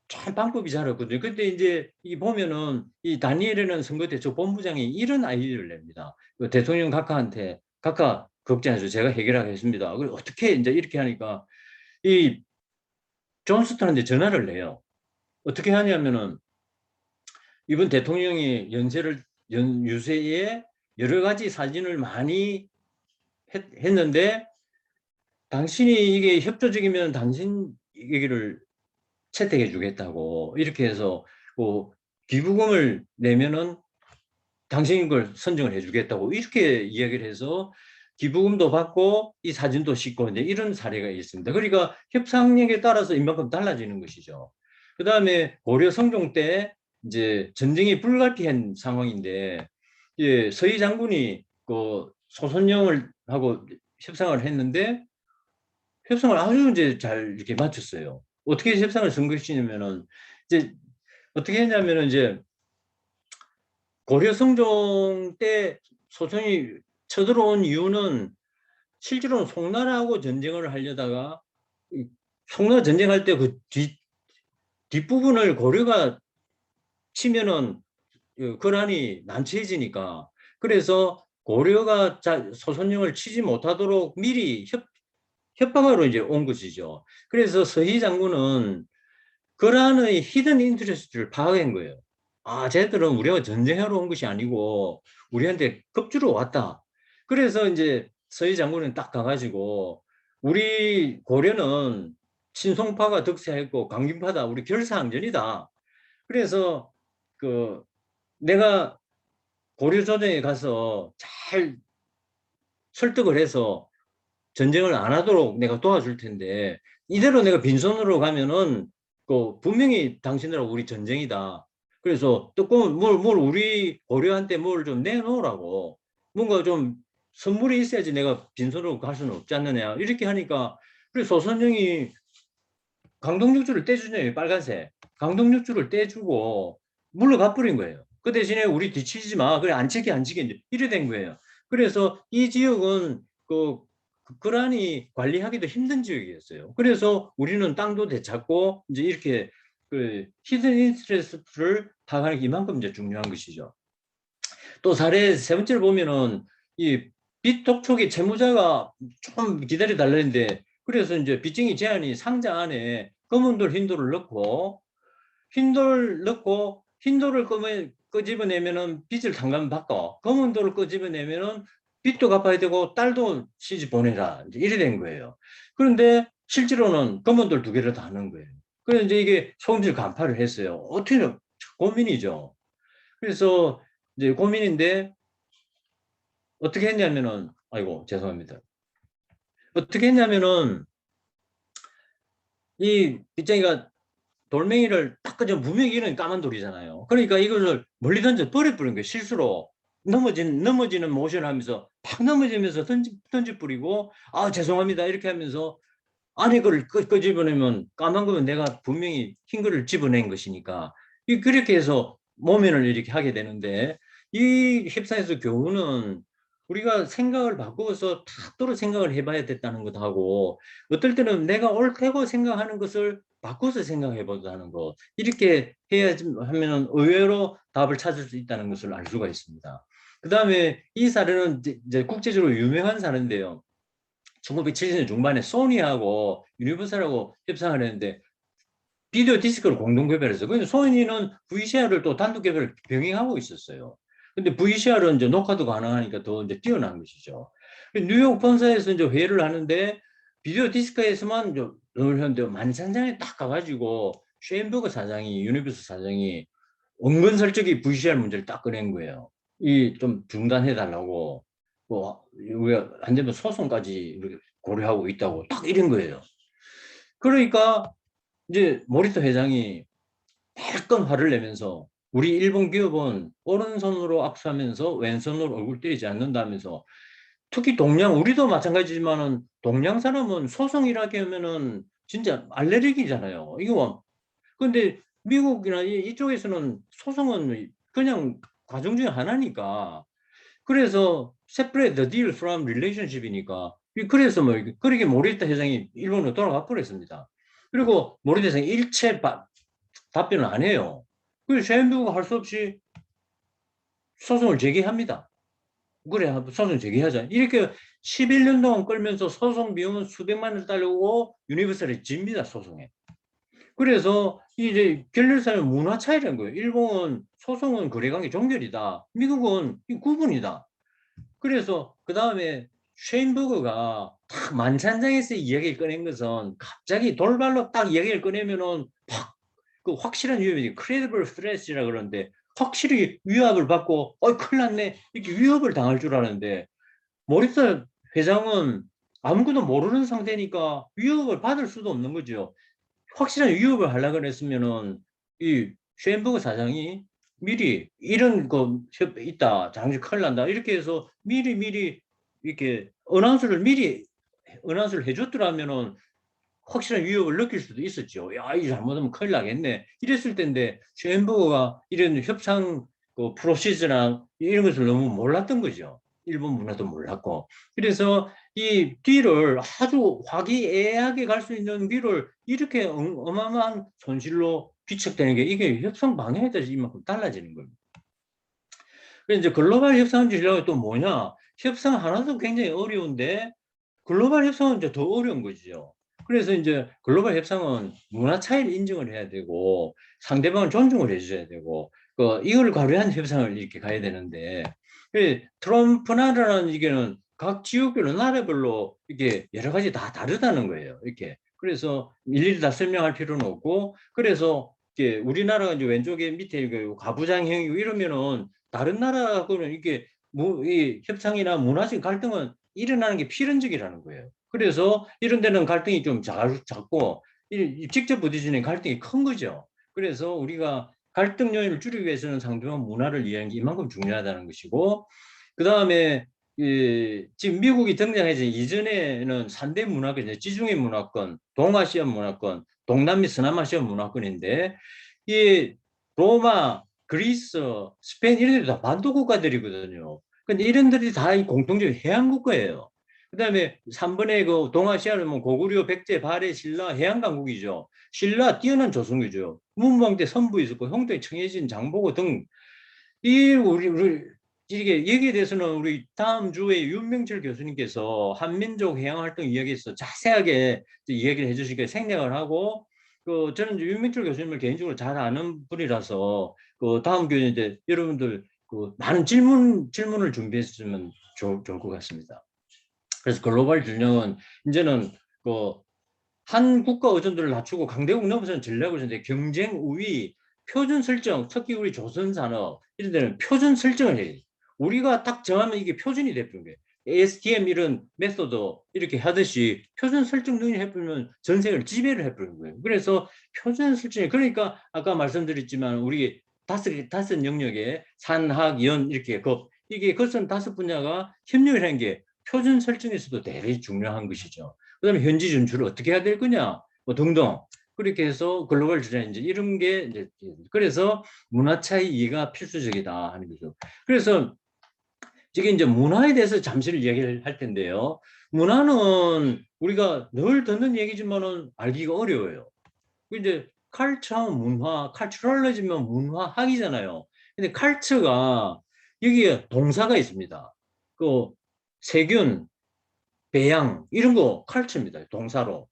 참 방법이 잘 없거든요. 근데 이제 이 보면은 이 다니엘이라는 선거대책 본부장이 이런 아이디어를 냅니다. 대통령 각하한테 각하 걱정하죠. 제가 해결하겠습니다. 그리고 어떻게 이제 이렇게 하니까 이 존스턴한테 전화를 내요. 어떻게 하냐면은 이번 대통령이 유세에 여러 가지 사진을 많이 했는데 당신이 이게 협조적이면 당신 얘기를 채택해 주겠다고 이렇게 해서 기부금을 내면은 당신인 걸 선정을 해 주겠다고 이렇게 이야기를 해서 기부금도 받고 이 사진도 싣고 이제 이런 사례가 있습니다. 그러니까 협상력에 따라서 이만큼 달라지는 것이죠. 그 다음에 고려 성종 때 이제 전쟁이 불가피한 상황인데 서희 장군이 그 소선영을 하고 협상을 했는데 협상을 아주 이제 잘 이렇게 맞췄어요. 어떻게 협상을 쓴 것이냐면은 이제 어떻게 했냐면은 이제 고려 성종 때 소선이 쳐들어온 이유는 실제로는 송나라하고 전쟁을 하려다가 송나라 전쟁할 때 그 뒷부분을 고려가 치면은 거란이 난처해지니까, 그래서 고려가 소선영을 치지 못하도록 미리 협박하러 이제 온 것이죠. 그래서 서희 장군은 거란의 히든 인트레스트를 파악한 거예요. 쟤들은 우리가 전쟁하러 온 것이 아니고 우리한테 겁주러 왔다. 그래서 이제 서희 장군은 딱 가가지고 우리 고려는 친송파가 득세했고 강균파다. 우리 결사항전이다. 그래서 내가 고려조정에 가서 잘 설득을 해서 전쟁을 안 하도록 내가 도와줄 텐데 이대로 내가 빈손으로 가면은 분명히 당신들하고 우리 전쟁이다. 그래서 뭘 우리 고려한테 뭘 좀 내놓으라고, 뭔가 좀 선물이 있어야지 내가 빈손으로 갈 수는 없지 않느냐 이렇게 하니까, 그래서 소선영이 강동육주를 떼주네요. 빨간색 강동육주를 떼주고 물러가 버린 거예요. 그 대신에 우리 뒤치지 마. 그래 안 치게 이제 이래 된 거예요. 그래서 이 지역은 그러니 관리하기도 힘든 지역이었어요. 그래서 우리는 땅도 되찾고 이제 이렇게 그 히든 인트레스트를 파악하는 게 이만큼 이제 중요한 것이죠. 또 사례 세 번째를 보면은 이 빚 독촉이 채무자가 좀 기다려 달라는데 그래서 이제 빚쟁이 제한이 상자 안에 검은 돌, 흰 돌을 넣고 흰 돌을 끄집어내면은 빚을 탕감받고 검은 돌을 끄집어내면은 빚도 갚아야 되고 딸도 시집 보내라 이래 된 거예요. 그런데 실제로는 검은 돌 두 개를 다 하는 거예요. 그래서 이제 이게 소금질 간파를 했어요. 어떻게 고민이죠. 그래서 이제 고민인데 어떻게 했냐면은 아이고 죄송합니다. 어떻게 했냐면은 이 빚쟁이가 돌멩이를 딱 그저 분명히 이런 까만 돌이잖아요. 그러니까 이것을 멀리 던져 버려버린 거예요. 실수로 넘어지는 모션을 하면서 팍 넘어지면서 던지 뿌리고 아 죄송합니다 이렇게 하면서 안에 걸 끄집어내면 까만 거면 내가 분명히 흰 거를 집어낸 것이니까 그렇게 해서 모면을 이렇게 하게 되는데 이 협상에서 교훈은 우리가 생각을 바꾸어서 탁도로 생각을 해봐야 됐다는 것하고 어떨 때는 내가 옳다고 생각하는 것을 바꿔서 생각해 보자는 것 이렇게 해야지 하면은 의외로 답을 찾을 수 있다는 것을 알 수가 있습니다. 그 다음에 이 사례는 이제 국제적으로 유명한 사례인데요. 1970년 중반에 소니하고 유니버설하고 협상을 했는데 비디오 디스크를 공동 개발했어요. 근데 소니는 VCR을 또 단독 개발을 병행하고 있었어요. 근데 VCR은 이제 녹화도 가능하니까 더 이제 뛰어난 것이죠. 뉴욕 본사에서 이제 회의를 하는데 비디오 디스크에서만 늘 하는데 만찬장에 딱 가가지고 쉐인버그 사장이 유니버스 사장이 은근슬쩍이 VCR 문제를 딱 꺼낸 거예요. 이 좀 중단해달라고 뭐 우리가 안 되면 소송까지 고려하고 있다고 딱 이런 거예요. 그러니까 이제 모리터 회장이 발끈 화를 내면서 우리 일본 기업은 오른손으로 악수하면서 왼손으로 얼굴 때리지 않는다면서 특히 동양 우리도 마찬가지지만은 동양 사람은 소송이라게 하면은 진짜 알레르기잖아요. 이거 근데 미국이나 이쪽에서는 소송은 그냥 과정 중에 하나니까 그래서 separate the deal from relationship이니까 그래서 뭐 그렇게 모리타 회장이 일본으로 돌아가 버렸습니다. 그리고 모리타 회장이 일체 답변을 안 해요. 그래서 셰인버그가 할 수 없이 소송을 제기합니다. 그래 소송 제기하자. 이렇게 11년 동안 끌면서 소송 비용은 수백만 원 달려고 유니버설이 집니다. 소송에. 그래서 이제 결렬사는 문화 차이라는 거예요. 일본은 소송은 거래관계 종결이다. 미국은 구분이다. 그래서 그 다음에 쉐인버그가 딱 만찬장에서 이야기를 꺼낸 것은 갑자기 돌발로 딱 이야기를 꺼내면은 팍 그 확실한 위협이 credible threat이라 그러는데 확실히 위협을 받고 큰일 났네 이렇게 위협을 당할 줄 알았는데 모리터 회장은 아무것도 모르는 상태니까 위협을 받을 수도 없는 거죠. 확실한 위협을 하려고 했으면은 이 쉐인버그 사장이 미리 이런 거 있다, 장기 큰일 난다 이렇게 해서 미리 이렇게 어나운스를 해줬더라면은 확실한 위협을 느낄 수도 있었죠. 야, 이 잘못하면 큰일 나겠네. 이랬을 텐데 쉐인버그가 이런 협상 그 프로시저나 이런 것을 너무 몰랐던 거죠. 일본 문화도 몰랐고. 그래서 이 뒤를 아주 화기애애하게 갈 수 있는 길을 이렇게 어마어마한 손실로 귀착되는 게 이게 협상 방향에 따라서 이만큼 달라지는 겁니다. 그래서 이제 글로벌 협상 전략이 또 뭐냐? 협상 하나도 굉장히 어려운데 글로벌 협상은 이제 더 어려운 거죠. 그래서 이제 글로벌 협상은 문화 차이를 인정을 해야 되고 상대방을 존중을 해줘야 되고 이걸 고려한 협상을 이렇게 가야 되는데 트럼프 나라라는 이게는 각 지역별로 나라별로 이게 여러 가지 다 다르다는 거예요. 이렇게 그래서 일일이 다 설명할 필요는 없고 그래서 이게 우리나라가 이제 왼쪽에 밑에 가부장형이고 이러면은 다른 나라하고는 이게 이 협상이나 문화적 갈등은 일어나는 게 필연적이라는 거예요. 그래서 이런 데는 갈등이 좀 작고 직접 부딪히는 갈등이 큰 거죠. 그래서 우리가 갈등 요인을 줄이기 위해서는 상대방 문화를 이해하는 게 이만큼 중요하다는 것이고 그 다음에 지금 미국이 등장해서 이전에는 3대 문화권, 지중해 문화권, 동아시아 문화권, 동남미 서남아시아 문화권인데 이 로마, 그리스, 스페인 이런 데도 다 반도 국가들이거든요. 근데 이런 데들이 다 공통적인 해양 국가예요. 그다음에 3번에 그 동아시아는 뭐 고구려, 백제, 발해, 신라, 해양 강국이죠. 신라 뛰어난 조선이죠. 문무왕 때 선부 있었고 형태 청해진, 장보고 등 이 우리 이게 여기에 대해서는 우리 다음 주에 윤명철 교수님께서 한민족 해양 활동 이야기에서 자세하게 이야기를 해주시게 생략을 하고 그 저는 이제 윤명철 교수님을 개인적으로 잘 아는 분이라서 그 다음 교회 이제 여러분들 그 많은 질문을 준비했으면 좋을 것 같습니다. 그래서 글로벌 균형은 이제는 그 한 국가 의존도를 낮추고 강대국 넘어서는 전략을 쓰는데 경쟁 우위, 표준 설정, 특히 우리 조선 산업 이런 데는 표준 설정을 해야 돼요. 우리가 딱 정하면 이게 표준이 돼버린 거예요. ASTM 이런 메소드 이렇게 하듯이 표준 설정 능력 해버리면 전 세계를 지배를 해버리는 거예요. 그래서 표준 설정이 그러니까 아까 말씀드렸지만 우리 다섯 영역에 산학, 연 이렇게 이게 그것은 다섯 분야가 협력을 한 게 표준 설정에서도 대단히 중요한 것이죠. 그다음에 현지 진출을 어떻게 해야 될 거냐, 뭐 등등 그렇게 해서 글로벌 디자인 이제 이런 게 이제 그래서 문화 차이 이해가 필수적이다 하는 거죠. 그래서 지금 이제 문화에 대해서 잠시 이야기를 할 텐데요. 문화는 우리가 늘 듣는 얘기지만은 알기가 어려워요. 이제 칼처 문화, 칼처럴리즘은 문화학이잖아요. 근데 칼처가 여기에 동사가 있습니다. 그 세균, 배양 이런 거 칼처입니다. 동사로.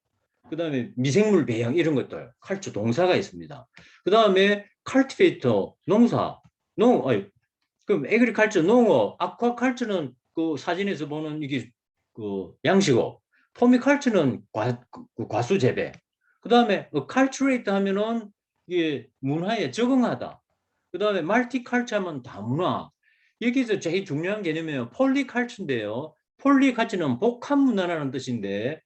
그다음에 미생물 배양 이런 것들 칼처 동사가 있습니다. 그다음에 cultivator 농사, 그럼 에그리컬처 농업, 아쿠아컬처는 그 사진에서 보는 이게 그 양식업, 포미컬처는 과수 재배. 그다음에 culturate 하면은 이게 문화에 적응하다. 그다음에 멀티컬처 하면 다문화. 여기서 제일 중요한 개념이에요. 폴리컬처인데요. 폴리컬처는 복합 문화라는 뜻인데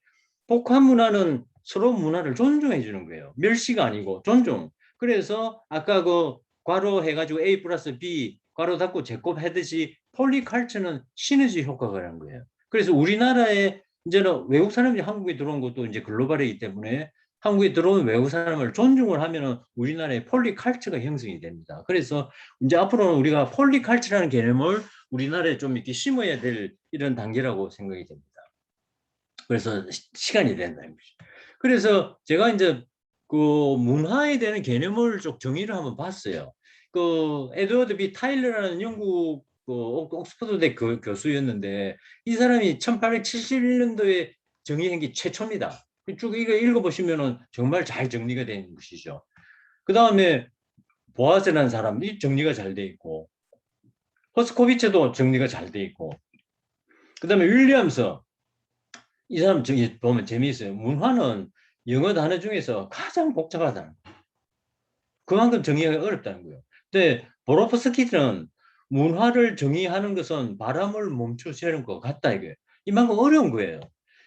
복합 문화는 서로 문화를 존중해 주는 거예요. 멸시가 아니고 존중. 그래서 아까 그 괄호 해가지고 A 플러스 B 괄호 닫고 제곱하듯이 폴리컬처는 시너지 효과가 라는 거예요. 그래서 우리나라에 이제는 외국 사람이 한국에 들어온 것도 이제 글로벌이기 때문에 한국에 들어온 외국 사람을 존중을 하면은 우리나라의 폴리컬처가 형성이 됩니다. 그래서 이제 앞으로는 우리가 폴리컬처라는 개념을 우리나라에 좀 이렇게 심어야 될 이런 단계라고 생각이 됩니다. 그래서 시간이 된다는 거죠. 그래서 제가 이제 그 문화에 대한 개념을 좀 정의를 한번 봤어요. 그 에드워드 B 타일러라는 영국 그 옥스퍼드대 교수였는데 이 사람이 1871년도에 정의한 게 최초입니다. 쭉 이거 읽어보시면은 정말 잘 정리가 된 것이죠. 그 다음에 보아스라는 사람이 정리가 잘 돼 있고 허스코비츠도 정리가 잘 돼 있고 그 다음에 윌리엄스 이 사람 저기 보면 재미있어요. 문화는 영어 단어 중에서 가장 복잡하다는 거예요. 그만큼 정의하기 어렵다는 거예요. 근데 보로프스키는 문화를 정의하는 것은 바람을 멈추시는 것 같다 이게 이만큼 어려운 거예요.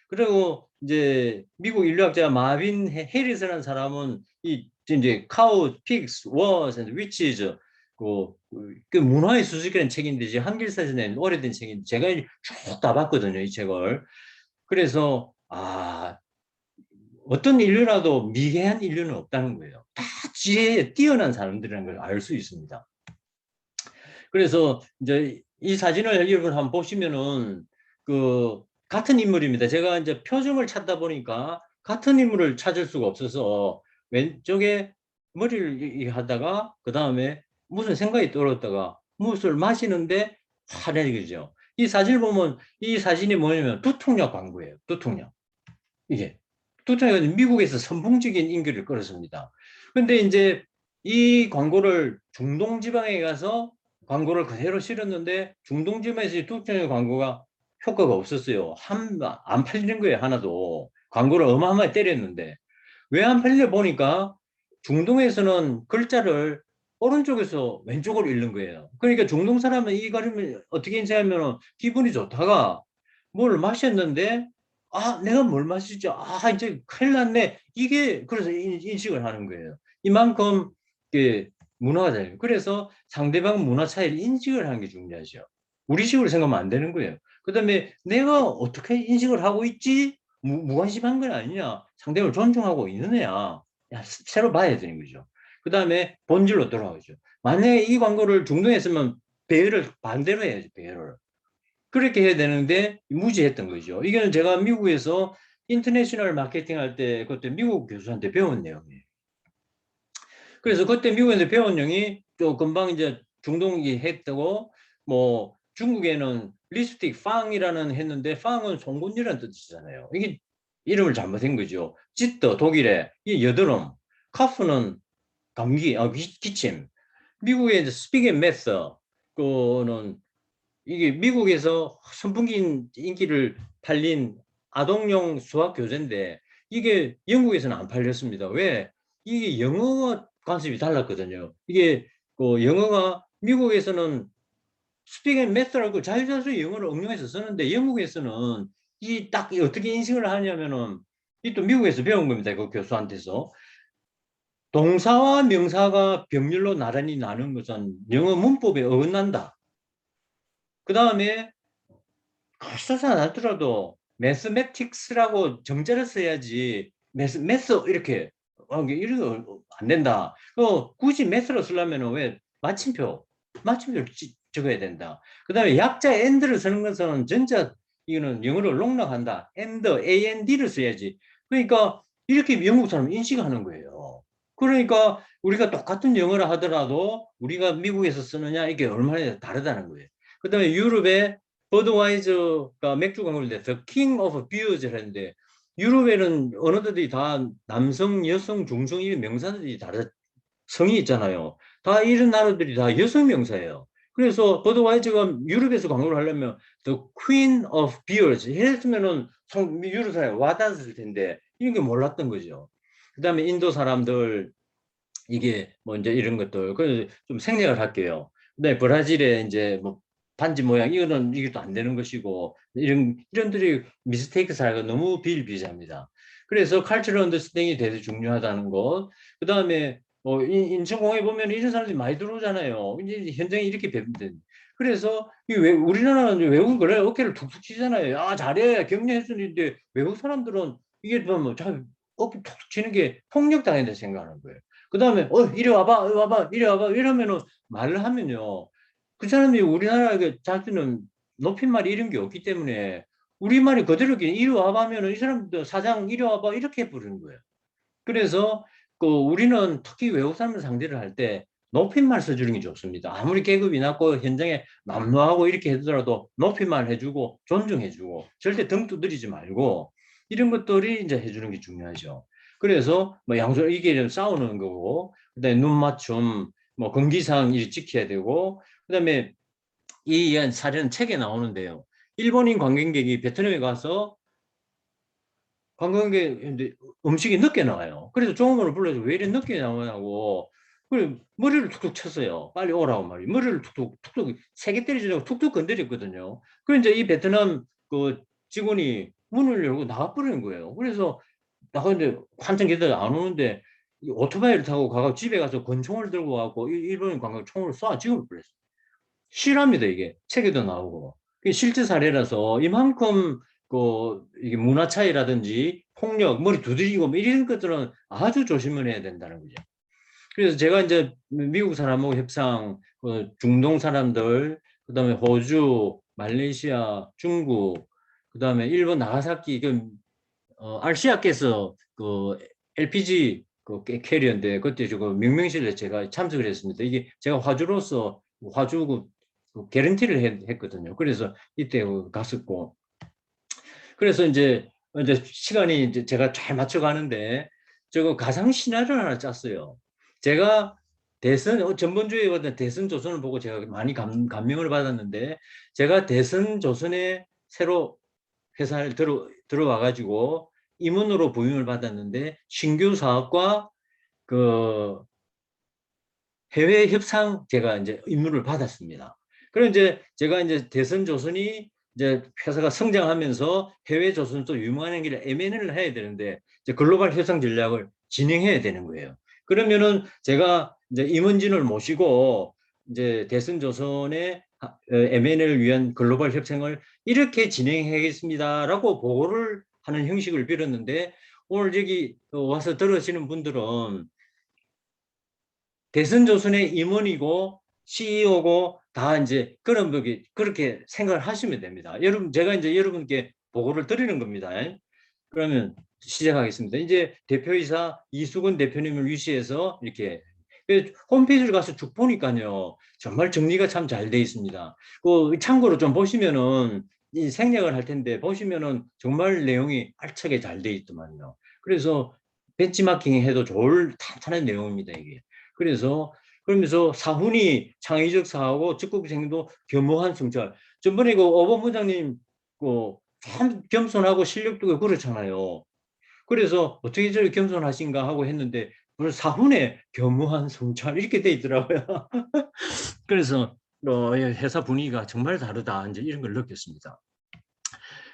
그리고 이제 미국 인류학자 마빈 해리스라는 사람은 이 이제 카우, 픽스, 워스, 위치즈 그 문화의 수직이라는 책인데 이제 한길사전에 오래된 책인데 제가 쭉 다 봤거든요 이 책을. 그래서 어떤 인류라도 미개한 인류는 없다는 거예요. 다 지혜에 뛰어난 사람들이라는 걸 알 수 있습니다. 그래서 이제 이 사진을 여러분 한번 보시면은 그 같은 인물입니다. 제가 이제 표정을 찾다 보니까 같은 인물을 찾을 수가 없어서 왼쪽에 머리를 하다가 그 다음에 무슨 생각이 떠올랐다가 무엇을 마시는데 화내죠. 이 사진을 보면 이 사진이 뭐냐면 두통약 광고예요. 두통약. 이게 두통약은 미국에서 선풍적인 인기를 끌었습니다. 근데 이제 이 광고를 중동 지방에 가서 광고를 그대로 실었는데 중동 지방에서 두통약 광고가 효과가 없었어요. 안 팔리는 거예요, 하나도. 광고를 어마어마하게 때렸는데. 왜 안 팔려 보니까 중동에서는 글자를 오른쪽에서 왼쪽으로 읽는 거예요. 그러니까 중동 사람은 이 그림을 어떻게 인쇄하면 기분이 좋다가 뭘 마셨는데 내가 뭘 마시지? 이제 큰일 났네. 이게 그래서 인식을 하는 거예요. 이만큼 문화가 달라요. 그래서 상대방 문화 차이를 인식을 하는 게 중요하죠. 우리식으로 생각하면 안 되는 거예요. 그 다음에 내가 어떻게 인식을 하고 있지? 무관심한 건 아니냐? 상대방을 존중하고 있느냐? 새로 봐야 되는 거죠. 그 다음에 본질로 돌아오죠. 만약에 이 광고를 중동에 쓰면 배열을 반대로 해야죠. 배열을. 그렇게 해야 되는데 무지했던 거죠. 이거는 제가 미국에서 인터내셔널 마케팅 할 때 그때 미국 교수한테 배운 내용이에요. 그래서 그때 미국에서 배운 내용이 또 금방 이제 중동이 했다고 뭐 중국에는 립스틱 팡이라는 했는데 팡은 송곳니라는 뜻이잖아요. 이게 이름을 잘못한 거죠. 찌떠 독일에 이 여드름, 카프는 감기, 기침. 미국의 이제 스피킹 메서 그는 이게 미국에서 선풍기 인기를 팔린 아동용 수학 교재인데 이게 영국에서는 안 팔렸습니다. 왜? 이게 영어 관습이 달랐거든요. 이게 그 영어가 미국에서는 스피킹 앤 메서라고 자유자주 영어를 응용해서 쓰는데 영국에서는 이 딱 어떻게 인식을 하냐면은 이 또 미국에서 배운 겁니다. 그 교수한테서 동사와 명사가 병렬로 나란히 나눈 것은 영어 문법에 어긋난다. 그 다음에 써서 안 하더라도 매스매틱스라고 정자를 써야지 매스 이렇게 이렇게 안 된다. 굳이 매스로 쓰려면 왜 마침표를 적어야 된다. 그 다음에 약자 and를 쓰는 것은 전자 이거는 영어를 농락한다. and를 써야지. 그러니까 이렇게 영국 사람 인식하는 거예요. 그러니까 우리가 똑같은 영어를 하더라도 우리가 미국에서 쓰느냐 이게 얼마나 다르다는 거예요. 그 다음에 유럽에 버드와이저가 맥주 광고를 내서 킹 오브 비어즈를 했는데 유럽에는 언어들이 다 남성, 여성, 중성 이 명사들이 다르 성이 있잖아요. 다 이런 나라들이 다 여성 명사예요. 그래서 버드와이저가 유럽에서 광고를 하려면 The Queen of Beers 했으면은 유럽 사람이 와닿았을 텐데 이게 몰랐던 거죠. 그다음에 인도 사람들 이게 뭐 이제 이런 것들 그래서 좀 생략을 할게요. 그다음에 브라질에 이제 뭐 반지 모양 이거는 이게 또 안 되는 것이고 이런들이 미스테이크 사례가 너무 비일비재합니다. 그래서 칼처럴 언더스탠딩이 되게 중요하다는 것. 그다음에 인천공항에 보면 이런 사람들이 많이 들어오잖아요. 이제 현장에 이렇게 뵙는데 그래서 우리나라는 외국은 그래 어깨를 툭툭 치잖아요. 아 잘해 격려했었는데 외국 사람들은 이게 뭐잘 어깨 툭툭 치는 게 폭력 당한다 생각하는 거예요. 그 다음에 이리 와봐 이리 와봐 이러면은 말을 하면요 그 사람이 우리나라 자기는 높임말이 이런 게 없기 때문에 우리말이 그대로 이리 와봐 하면은 이 사람도 사장 이리 와봐 이렇게 부르는 거예요. 그래서 우리는 특히 외국 사람을 상대를 할 때 높임말 써주는 게 좋습니다. 아무리 계급이 낮고 현장에 남루하고 이렇게 해더라도 높임말 해주고 존중해주고 절대 등 두드리지 말고 이런 것들이 이제 해주는 게 중요하죠. 그래서 뭐 양손 이게 좀 싸우는 거고 그다음에 눈 맞춤 뭐 금기사항 이 지켜야 되고 그다음에 이 사례는 책에 나오는데요. 일본인 관광객이 베트남에 가서 관광객인데 음식이 늦게 나와요. 그래서 종업원을 불러서 왜 이렇게 늦게 나오냐고. 그래 머리를 툭툭 쳤어요. 빨리 오라고 말이에요. 머리를 툭툭 세게 때리지 않고 툭툭 건드렸거든요. 그래 이제 이 베트남 그 직원이 문을 열고 나가버리는 거예요. 그래서 나가는데 한참 기다려 안 오는데 오토바이를 타고 가고 집에 가서 권총을 들고 와갖고 일본인 관광 총으로 쏴 죽여버렸어요. 실합니다 이게 책에도 나오고 실제 사례라서 이만큼 이게 문화 차이라든지 폭력, 머리 두드리고 뭐 이런 것들은 아주 조심을 해야 된다는 거죠. 그래서 제가 이제 미국 사람하고 협상, 중동 사람들, 그다음에 호주, 말레이시아, 중국, 그다음에 일본 나가사키 RC아께서 LPG 캐리어인데 그때 명명실에 제가 참석을 했습니다. 이게 제가 화주로서 화주 개런티를 했거든요. 그래서 이때 갔었고 그래서 이제 시간이 이제 제가 잘 맞춰가는데 저거 가상 시나리오를 하나 짰어요. 제가 전번주에 봤던 대선 조선을 보고 제가 많이 감명을 받았는데 제가 대선 조선에 새로 회사를 들어와가지고 임원으로 부임을 받았는데 신규 사업과 해외 협상 제가 이제 임무를 받았습니다. 그럼 이제 제가 이제 대선 조선이 이제 회사가 성장하면서 해외 조선도 유망하는 길에 M&A를 해야 되는데 이제 글로벌 협상 전략을 진행해야 되는 거예요. 그러면은 제가 이제 임원진을 모시고 이제 대선 조선의 M&A를 위한 글로벌 협상을 이렇게 진행하겠습니다라고 보고를 하는 형식을 빌었는데 오늘 여기 와서 들으시는 분들은 대선 조선의 임원이고 CEO고 다 이제 그런 그렇게 생각을 하시면 됩니다. 여러분, 제가 이제 여러분께 보고를 드리는 겁니다. 그러면 시작하겠습니다. 이제 대표이사 이수근 대표님을 위시해서 이렇게 홈페이지를 가서 쭉 보니까요, 정말 정리가 참 잘 돼 있습니다. 그 참고로 좀 보시면은 이 생략을 할 텐데 보시면은 정말 내용이 알차게 잘 돼 있더만요. 그래서 벤치마킹 해도 좋을 탄탄한 내용입니다, 이게. 그래서 그러면서 사훈이 창의적 사하고 적극 행도 겸허한 성찰. 전번에 그 오범 부장님 참 겸손하고 실력도 그렇잖아요. 그래서 어떻게 저렇게 겸손하신가 하고 했는데 오늘 사훈의 겸허한 성찰 이렇게 돼 있더라고요. 그래서 회사 분위기가 정말 다르다 이제 이런 걸 느꼈습니다.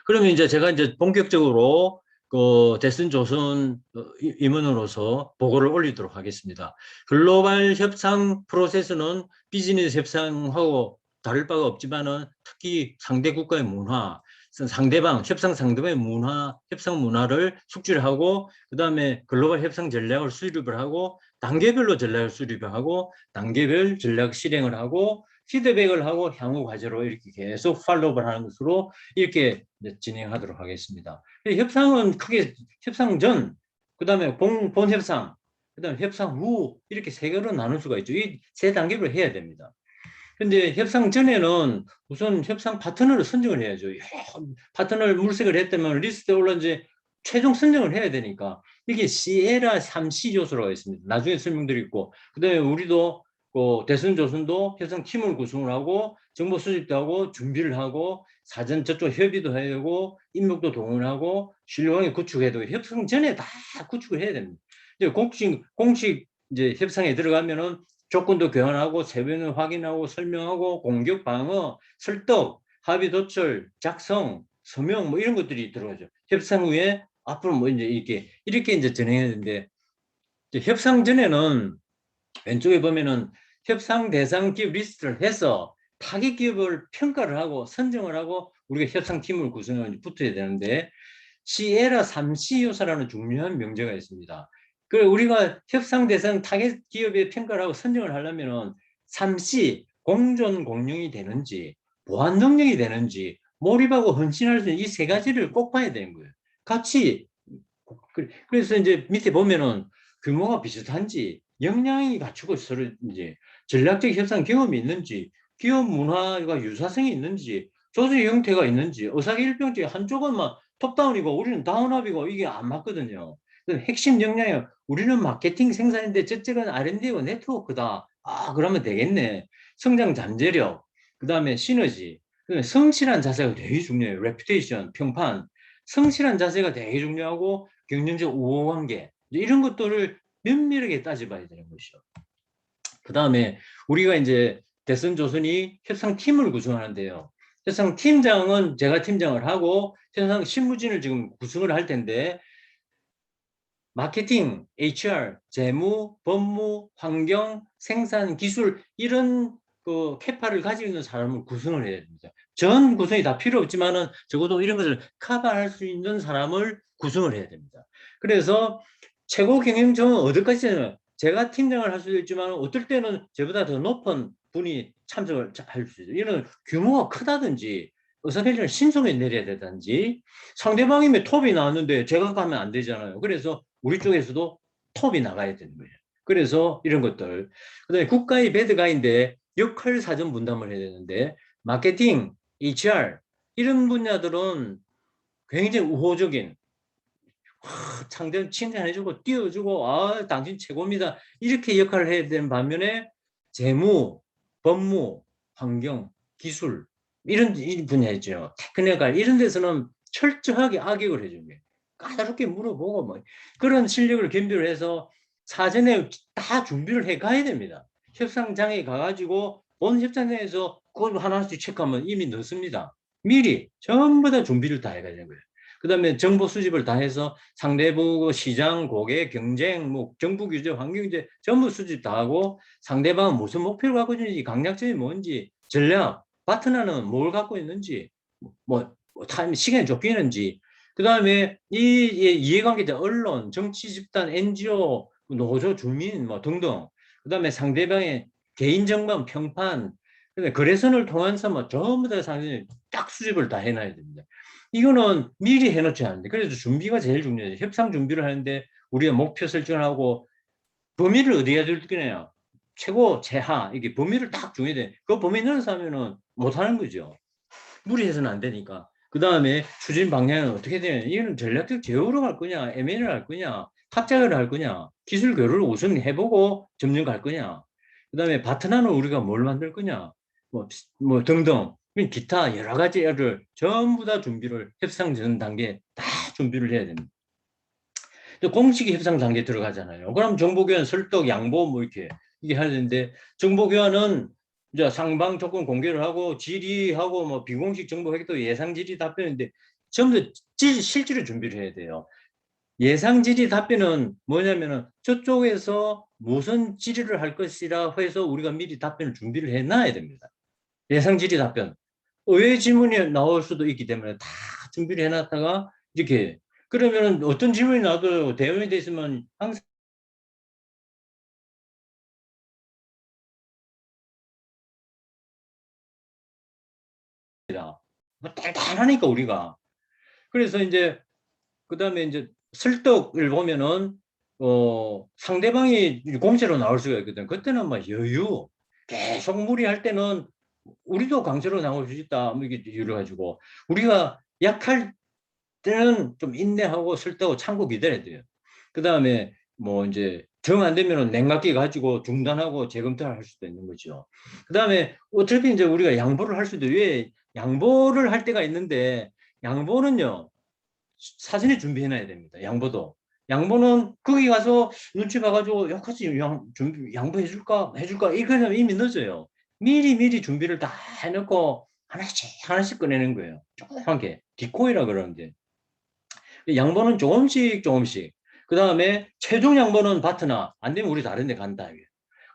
그러면 이제 제가 이제 본격적으로 그 데슨 조선 임원으로서 보고를 올리도록 하겠습니다. 글로벌 협상 프로세스는 비즈니스 협상하고 다를 바가 없지만은 특히 상대 국가의 문화, 협상 상대방의 문화, 협상 문화를 숙지를 하고 그다음에 글로벌 협상 전략을 수립을 하고 단계별로 전략을 수립을 하고 단계별 전략 실행을 하고 피드백을 하고 향후 과제로 이렇게 계속 팔로우를 하는 것으로 이렇게 진행하도록 하겠습니다. 협상은 크게 협상 전, 그다음에 본 협상, 그다음에 협상 후 이렇게 세 개로 나눌 수가 있죠. 이 세 단계로 해야 됩니다. 근데 협상 전에는 우선 협상 파트너를 선정을 해야죠. 파트너를 물색을 했다면 리스트에 올라온지 최종 선정을 해야 되니까 이게 시에라 3C 요소라고 있습니다. 나중에 설명드리고 그다음에 우리도 대선 조선도 협상 팀을 구성을 하고 정보 수집도 하고 준비를 하고 사전 저쪽 협의도 해야 되고 인력도 동원하고 신뢰관계 구축해야 되고 협상 전에 다 구축을 해야 됩니다. 이제 공식 이제 협상에 들어가면은 조건도 교환하고 세부는 확인하고 설명하고 공격 방어 설득 합의 도출 작성 서명 뭐 이런 것들이 들어가죠. 협상 후에 앞으로 뭐 이제 이렇게 이제 진행해야 되는데 협상 전에는 왼쪽에 보면은 협상 대상 기업 리스트를 해서 타깃 기업을 평가를 하고 선정을 하고 우리가 협상팀을 구성해 붙어야 되는데 시에라 3C 요소라는 중요한 명제가 있습니다. 그 우리가 협상 대상 타깃 기업의 평가를 하고 선정을 하려면은 3C 공존 공룡이 되는지 보안 능력이 되는지 몰입하고 헌신할 수 있는 이 세 가지를 꼭 봐야 되는 거예요. 같이 그래서 이제 밑에 보면은 규모가 비슷한지 역량이 갖추고 서로 이제 전략적 협상 경험이 있는지 기업 문화가 유사성이 있는지 조직 형태가 있는지 의사결정체 한쪽은 막 톱다운이고 우리는 다운업이고 이게 안 맞거든요. 핵심 역량이 우리는 마케팅 생산인데 저쪽은 R&D고 네트워크다. 아 그러면 되겠네. 성장 잠재력 그다음에 시너지 그다음에 성실한 자세가 되게 중요해요. 레퓨테이션 평판 성실한 자세가 되게 중요하고 경쟁적 우호관계 이런 것들을 면밀하게 따져봐야 되는 것이죠. 그 다음에 우리가 이제 대선 조선이 협상팀을 구성하는데요. 협상팀장은 제가 팀장을 하고 협상 실무진을 지금 구성을 할 텐데 마케팅, HR, 재무, 법무, 환경, 생산, 기술 이런 그 캐파를 가지고 있는 사람을 구성을 해야 됩니다. 전 구성이 다 필요 없지만은 적어도 이런 것을 커버할 수 있는 사람을 구성을 해야 됩니다. 그래서 최고 경영정은 어디까지는 제가 팀장을 할 수도 있지만 어떨 때는 저보다 더 높은 분이 참석을 할 수 있어요. 이런 규모가 크다든지 의사결정을 신속히 내려야 되든지 상대방이면 톱이 나왔는데 제가 가면 안 되잖아요. 그래서 우리 쪽에서도 톱이 나가야 되는 거예요. 그래서 이런 것들. 그다음에 국가의 배드가인데 역할 사전 분담을 해야 되는데 마케팅, HR 이런 분야들은 굉장히 우호적인 상대방 칭찬해주고 띄워주고 아 당신 최고입니다. 이렇게 역할을 해야 되는 반면에 재무, 법무, 환경, 기술 이런 분야 있죠. 테크니컬 이런 데서는 철저하게 악역을 해주는 거예요. 까다롭게 물어보고 뭐 그런 실력을 겸비를 해서 사전에 다 준비를 해 가야 됩니다. 협상장에 가가지고 본 협상장에서 그걸 하나씩 체크하면 이미 늦습니다. 미리 전부 다 준비를 다 해가야 되는 거예요. 그 다음에 정보 수집을 다 해서 상대부 시장, 고객, 경쟁, 뭐 정부 규제, 환경 규제 전부 수집 다 하고 상대방은 무슨 목표를 갖고 있는지, 강약점이 뭔지, 전략, 파트너는 뭘 갖고 있는지, 타임 시간이 쫓기는지, 그 다음에 이 이해관계자, 언론, 정치 집단, NGO, 노조, 주민 뭐 등등, 그 다음에 상대방의 개인 정보, 평판, 근데 거래선을 통해서 뭐 전부 다 상당히 딱 수집을 다 해놔야 됩니다. 이거는 미리 해놓지 않는데 그래서 준비가 제일 중요해요. 협상 준비를 하는데 우리가 목표 설정을 하고 범위를 어디에 둘 거냐. 최고, 최하 이게 범위를 딱 정해야 돼. 그 범위 내에서 하면은 못하는 거죠. 무리해서는 안 되니까. 그 다음에 추진 방향은 어떻게 되냐. 이거는 전략적 제어로 갈 거냐, M&A를 할 거냐, 합작을 할 거냐, 기술 교류를 우선 해보고 점령 갈 거냐. 그 다음에 파트너는 우리가 뭘 만들 거냐, 뭐 등등. 기타 여러 가지를 전부 다 준비를 협상 전 단계에 다 준비를 해야 됩니다. 공식 협상 단계에 들어가잖아요. 그럼 정보교환, 설득, 양보 뭐 이렇게 이게 하는데 정보교환은 이제 상방 조건 공개를 하고 질의하고 뭐 비공식 정보 획득 예상 질의 답변인데 전부 다 실질을 준비를 해야 돼요. 예상 질의 답변은 뭐냐면은 저쪽에서 무슨 질의를 할 것이라 해서 우리가 미리 답변을 준비를 해놔야 됩니다. 예상 질의 답변. 의외 질문이 나올 수도 있기 때문에 다 준비를 해놨다가 이렇게 그러면 어떤 질문이 나도 대응이 돼 있으면 항상 단단하니까 우리가 그래서 이제 그다음에 이제 설득을 보면은 상대방이 공세로 나올 수가 있거든. 그때는 막 여유 계속 무리할 때는 우리도 강제로 나올 수 있다. 뭐 이게 이유를 가지고 우리가 약할 때는 좀 인내하고 설득하고 참고 기다려야 돼요. 그다음에 뭐 이제 정 안 되면은 냉각기 가지고 중단하고 재검토를 할 수도 있는 거죠. 그다음에 어차피 이제 우리가 양보를 할 수도 왜 양보를 할 때가 있는데 양보는요. 사전에 준비해놔야 됩니다. 양보도. 양보는 거기 가서 눈치 봐가지고 여기까지 양보해줄까 해줄까 이거는 이미 늦어요. 미리 준비를 다 해놓고 하나씩 꺼내는 거예요. 조그만 게 디코이라 그러는데 양보는 조금씩 그 다음에 최종 양보는 파트너 안 되면 우리 다른 데 간다.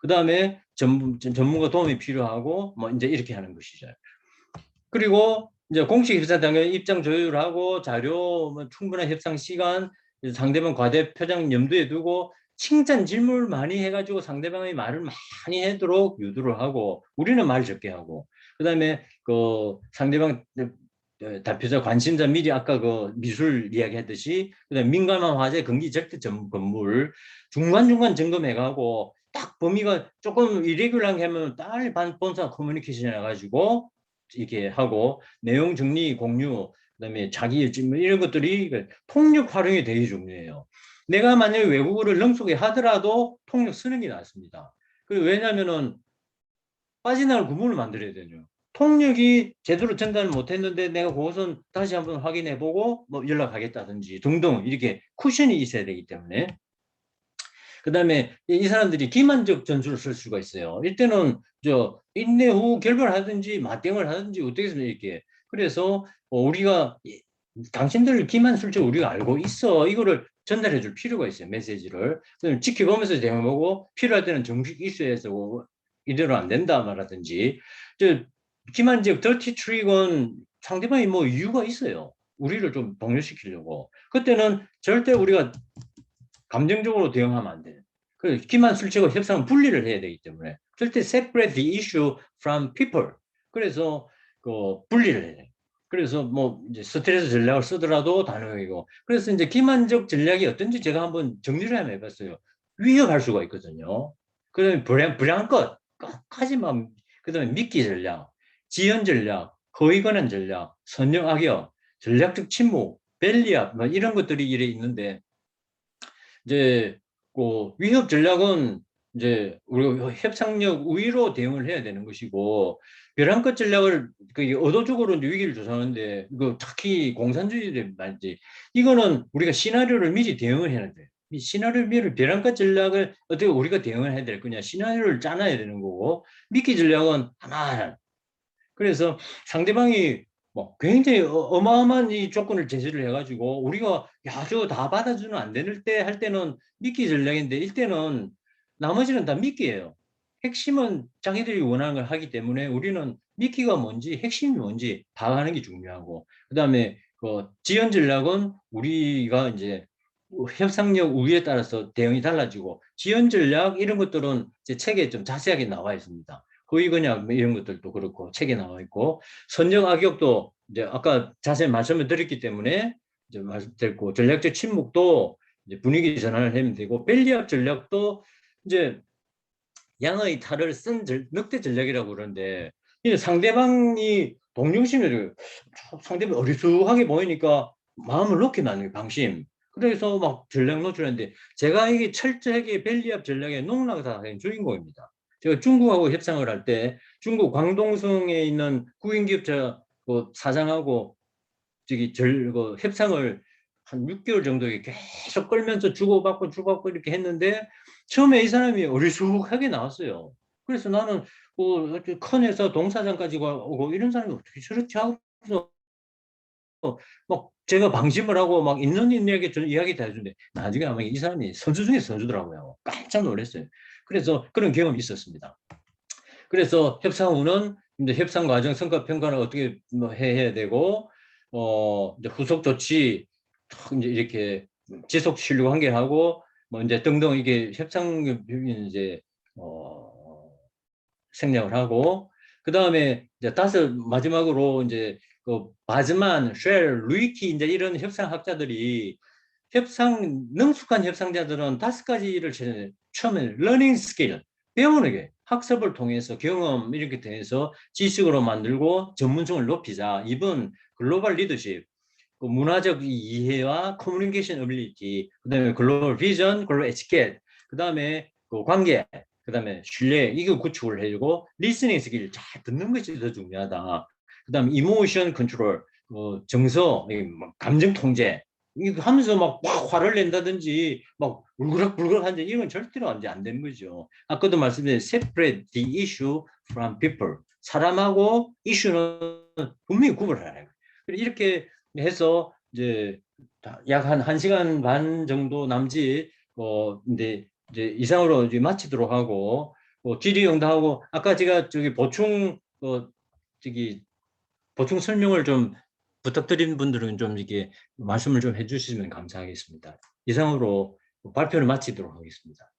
그 다음에 전문가 도움이 필요하고 뭐 이제 이렇게 하는 것이죠. 그리고 이제 공식 협상 단계 입장 조율하고 자료 뭐 충분한 협상 시간 상대방 과대 표정 염두에 두고 칭찬 질문을 많이 해가지고 상대방의 말을 많이 하도록 유도를 하고 우리는 말 적게 하고 그다음에 그 상대방 대표자 관심자 미리 아까 그 미술 이야기했듯이 그다음에 민감한 화재 금기 절대 건물 중간중간 점검해가고 딱 범위가 조금 이레귤러하게 하면 딸 본사 커뮤니케이션 해가지고 이렇게 하고 내용 정리 공유 그다음에 자기 일진 이런 것들이 통역 활용이 되게 중요해요. 내가 만약에 외국어를 능숙히 하더라도 통역 쓰는 게 낫습니다. 그리고 왜냐하면은 빠져나갈 구문을 만들어야 되죠. 통역이 제대로 전달을 못했는데 내가 그것은 다시 한번 확인해보고 뭐 연락하겠다든지 등등 이렇게 쿠션이 있어야 되기 때문에 그다음에 이 사람들이 기만적 전술을 쓸 수가 있어요. 이때는 저 인내 후 결별하든지 맞대응을 하든지 어떻게 해서 이렇게 그래서 우리가 당신들 기만 술적 우리가 알고 있어 이거를 전달해 줄 필요가 있어요. 메시지를 지켜보면서 대응하고 필요할 때는 정식 이슈에서 이대로 안 된다 말하든지 저 기만적 더티 트릭은 상대방이 뭐 이유가 있어요. 우리를 좀 동요시키려고 그때는 절대 우리가 감정적으로 대응하면 안 돼요. 그 기만 술책과 협상은 분리를 해야 되기 때문에 절대 separate the issue from people. 그래서 그 분리를 해야 돼요. 그래서 뭐 이제 스트레스 전략을 쓰더라도 단호하고 그래서 이제 기만적 전략이 어떤지 제가 한번 정리를 한번 해봤어요. 위협할 수가 있거든요. 그다음에 불량껏 끝까지만 그다음에 미끼 전략, 지연 전략, 허위 권한 전략, 선영 악역, 전략적 침묵, 벨리압 뭐 이런 것들이 이래 있는데 이제 그 위협 전략은 이제 우리가 협상력 우위로 대응을 해야 되는 것이고 벼랑끝 전략을 그 의도적으로 이제 위기를 조성하는데 그 특히 공산주의들 말이지 이거는 우리가 시나리오를 미리 대응을 해야 돼. 이 시나리오 미리 벼랑끝 전략을 어떻게 우리가 대응을 해야 될 거냐 시나리오를 짜놔야 되는 거고 미끼 전략은 하나하나. 그래서 상대방이 뭐 굉장히 어마어마한 이 조건을 제시를 해가지고 우리가 야 저거 다 받아주는 안 되는 때 할 때는 미끼 전략인데 이때는 나머지는 다 미끼예요. 핵심은 자기들이 원하는 걸 하기 때문에 우리는 미끼가 뭔지 핵심이 뭔지 파악하는 게 중요하고 그다음에 그 지연 전략은 우리가 이제 협상력 우위에 따라서 대응이 달라지고 지연 전략 이런 것들은 제 책에 좀 자세하게 나와 있습니다. 허위 건약 뭐 이런 것들도 그렇고 책에 나와 있고 선적 악역도 이제 아까 자세히 말씀을 드렸기 때문에 이제 말씀드렸고 전략적 침묵도 이제 분위기 전환을 하면 되고 벨리압 전략도 이제 양의 탈을 쓴 늑대 전략이라고 그러는데 이제 상대방이 동정심을 상대방이 어리숙하게 보이니까 마음을 놓게 만드는 방심. 그래서 막 전략 노출했는데 제가 이게 철저하게 벨리압 전략의 농락사의 주인공입니다. 제가 중국하고 협상을 할 때 중국 광동성에 있는 국营기업자 사장하고 협상을 한 6개월 정도 계속 끌면서 주고받고 이렇게 했는데 처음에 이 사람이 어리숙하게 나왔어요. 그래서 나는 큰 회사 동사장까지 오고 이런 사람이 어떻게 저렇게 하고 막 제가 방심을 하고 막 있는 이야기 다 해주는데 나중에 아마 이 사람이 선수 중에 선수더라고요. 깜짝 놀랐어요. 그래서 그런 경험이 있었습니다. 그래서 협상 후는 이제 협상 과정 성과 평가를 어떻게 해야 되고 이제 후속 조치 이제 이렇게 지속 신뢰 관계하고 뭐 이제 등등 이게 협상 이제 생략을 하고 그 다음에 이제 마지막으로 이제 바즈만, 쉘, 루이키 이제 이런 협상학자들이 능숙한 협상자들은 5가지를 처음에 러닝 스킬 배우는 게 학습을 통해서 경험 이렇게 통해서 지식으로 만들고 전문성을 높이자. 2번 글로벌 리더십, 문화적 이해와 커뮤니케이션 어빌리티, 그다음에 글로벌 비전, 글로벌 에티켓, 그다음에 관계, 그다음에 신뢰 이거 구축을 해주고 리스닝 스킬 잘 듣는 것이 더 중요하다. 그다음에 이모션 컨트롤, 정서, 감정 통제 이거 하면서 막 화를 낸다든지 막 울그락불그락 하는데 이건 절대로 안 되는 거죠. 아까도 말씀드린 separate the issue from people. 사람하고 이슈는 분명히 구분을 해야 해요. 이렇게 해서 이제 약 한 1시간 반 정도 남짓 근데 이제 이상으로 이제 마치도록 하고 질의응답하고 아까 제가 보충 설명을 좀 부탁드린 분들은 좀 이렇게 말씀을 좀 해주시면 감사하겠습니다. 이상으로 발표를 마치도록 하겠습니다.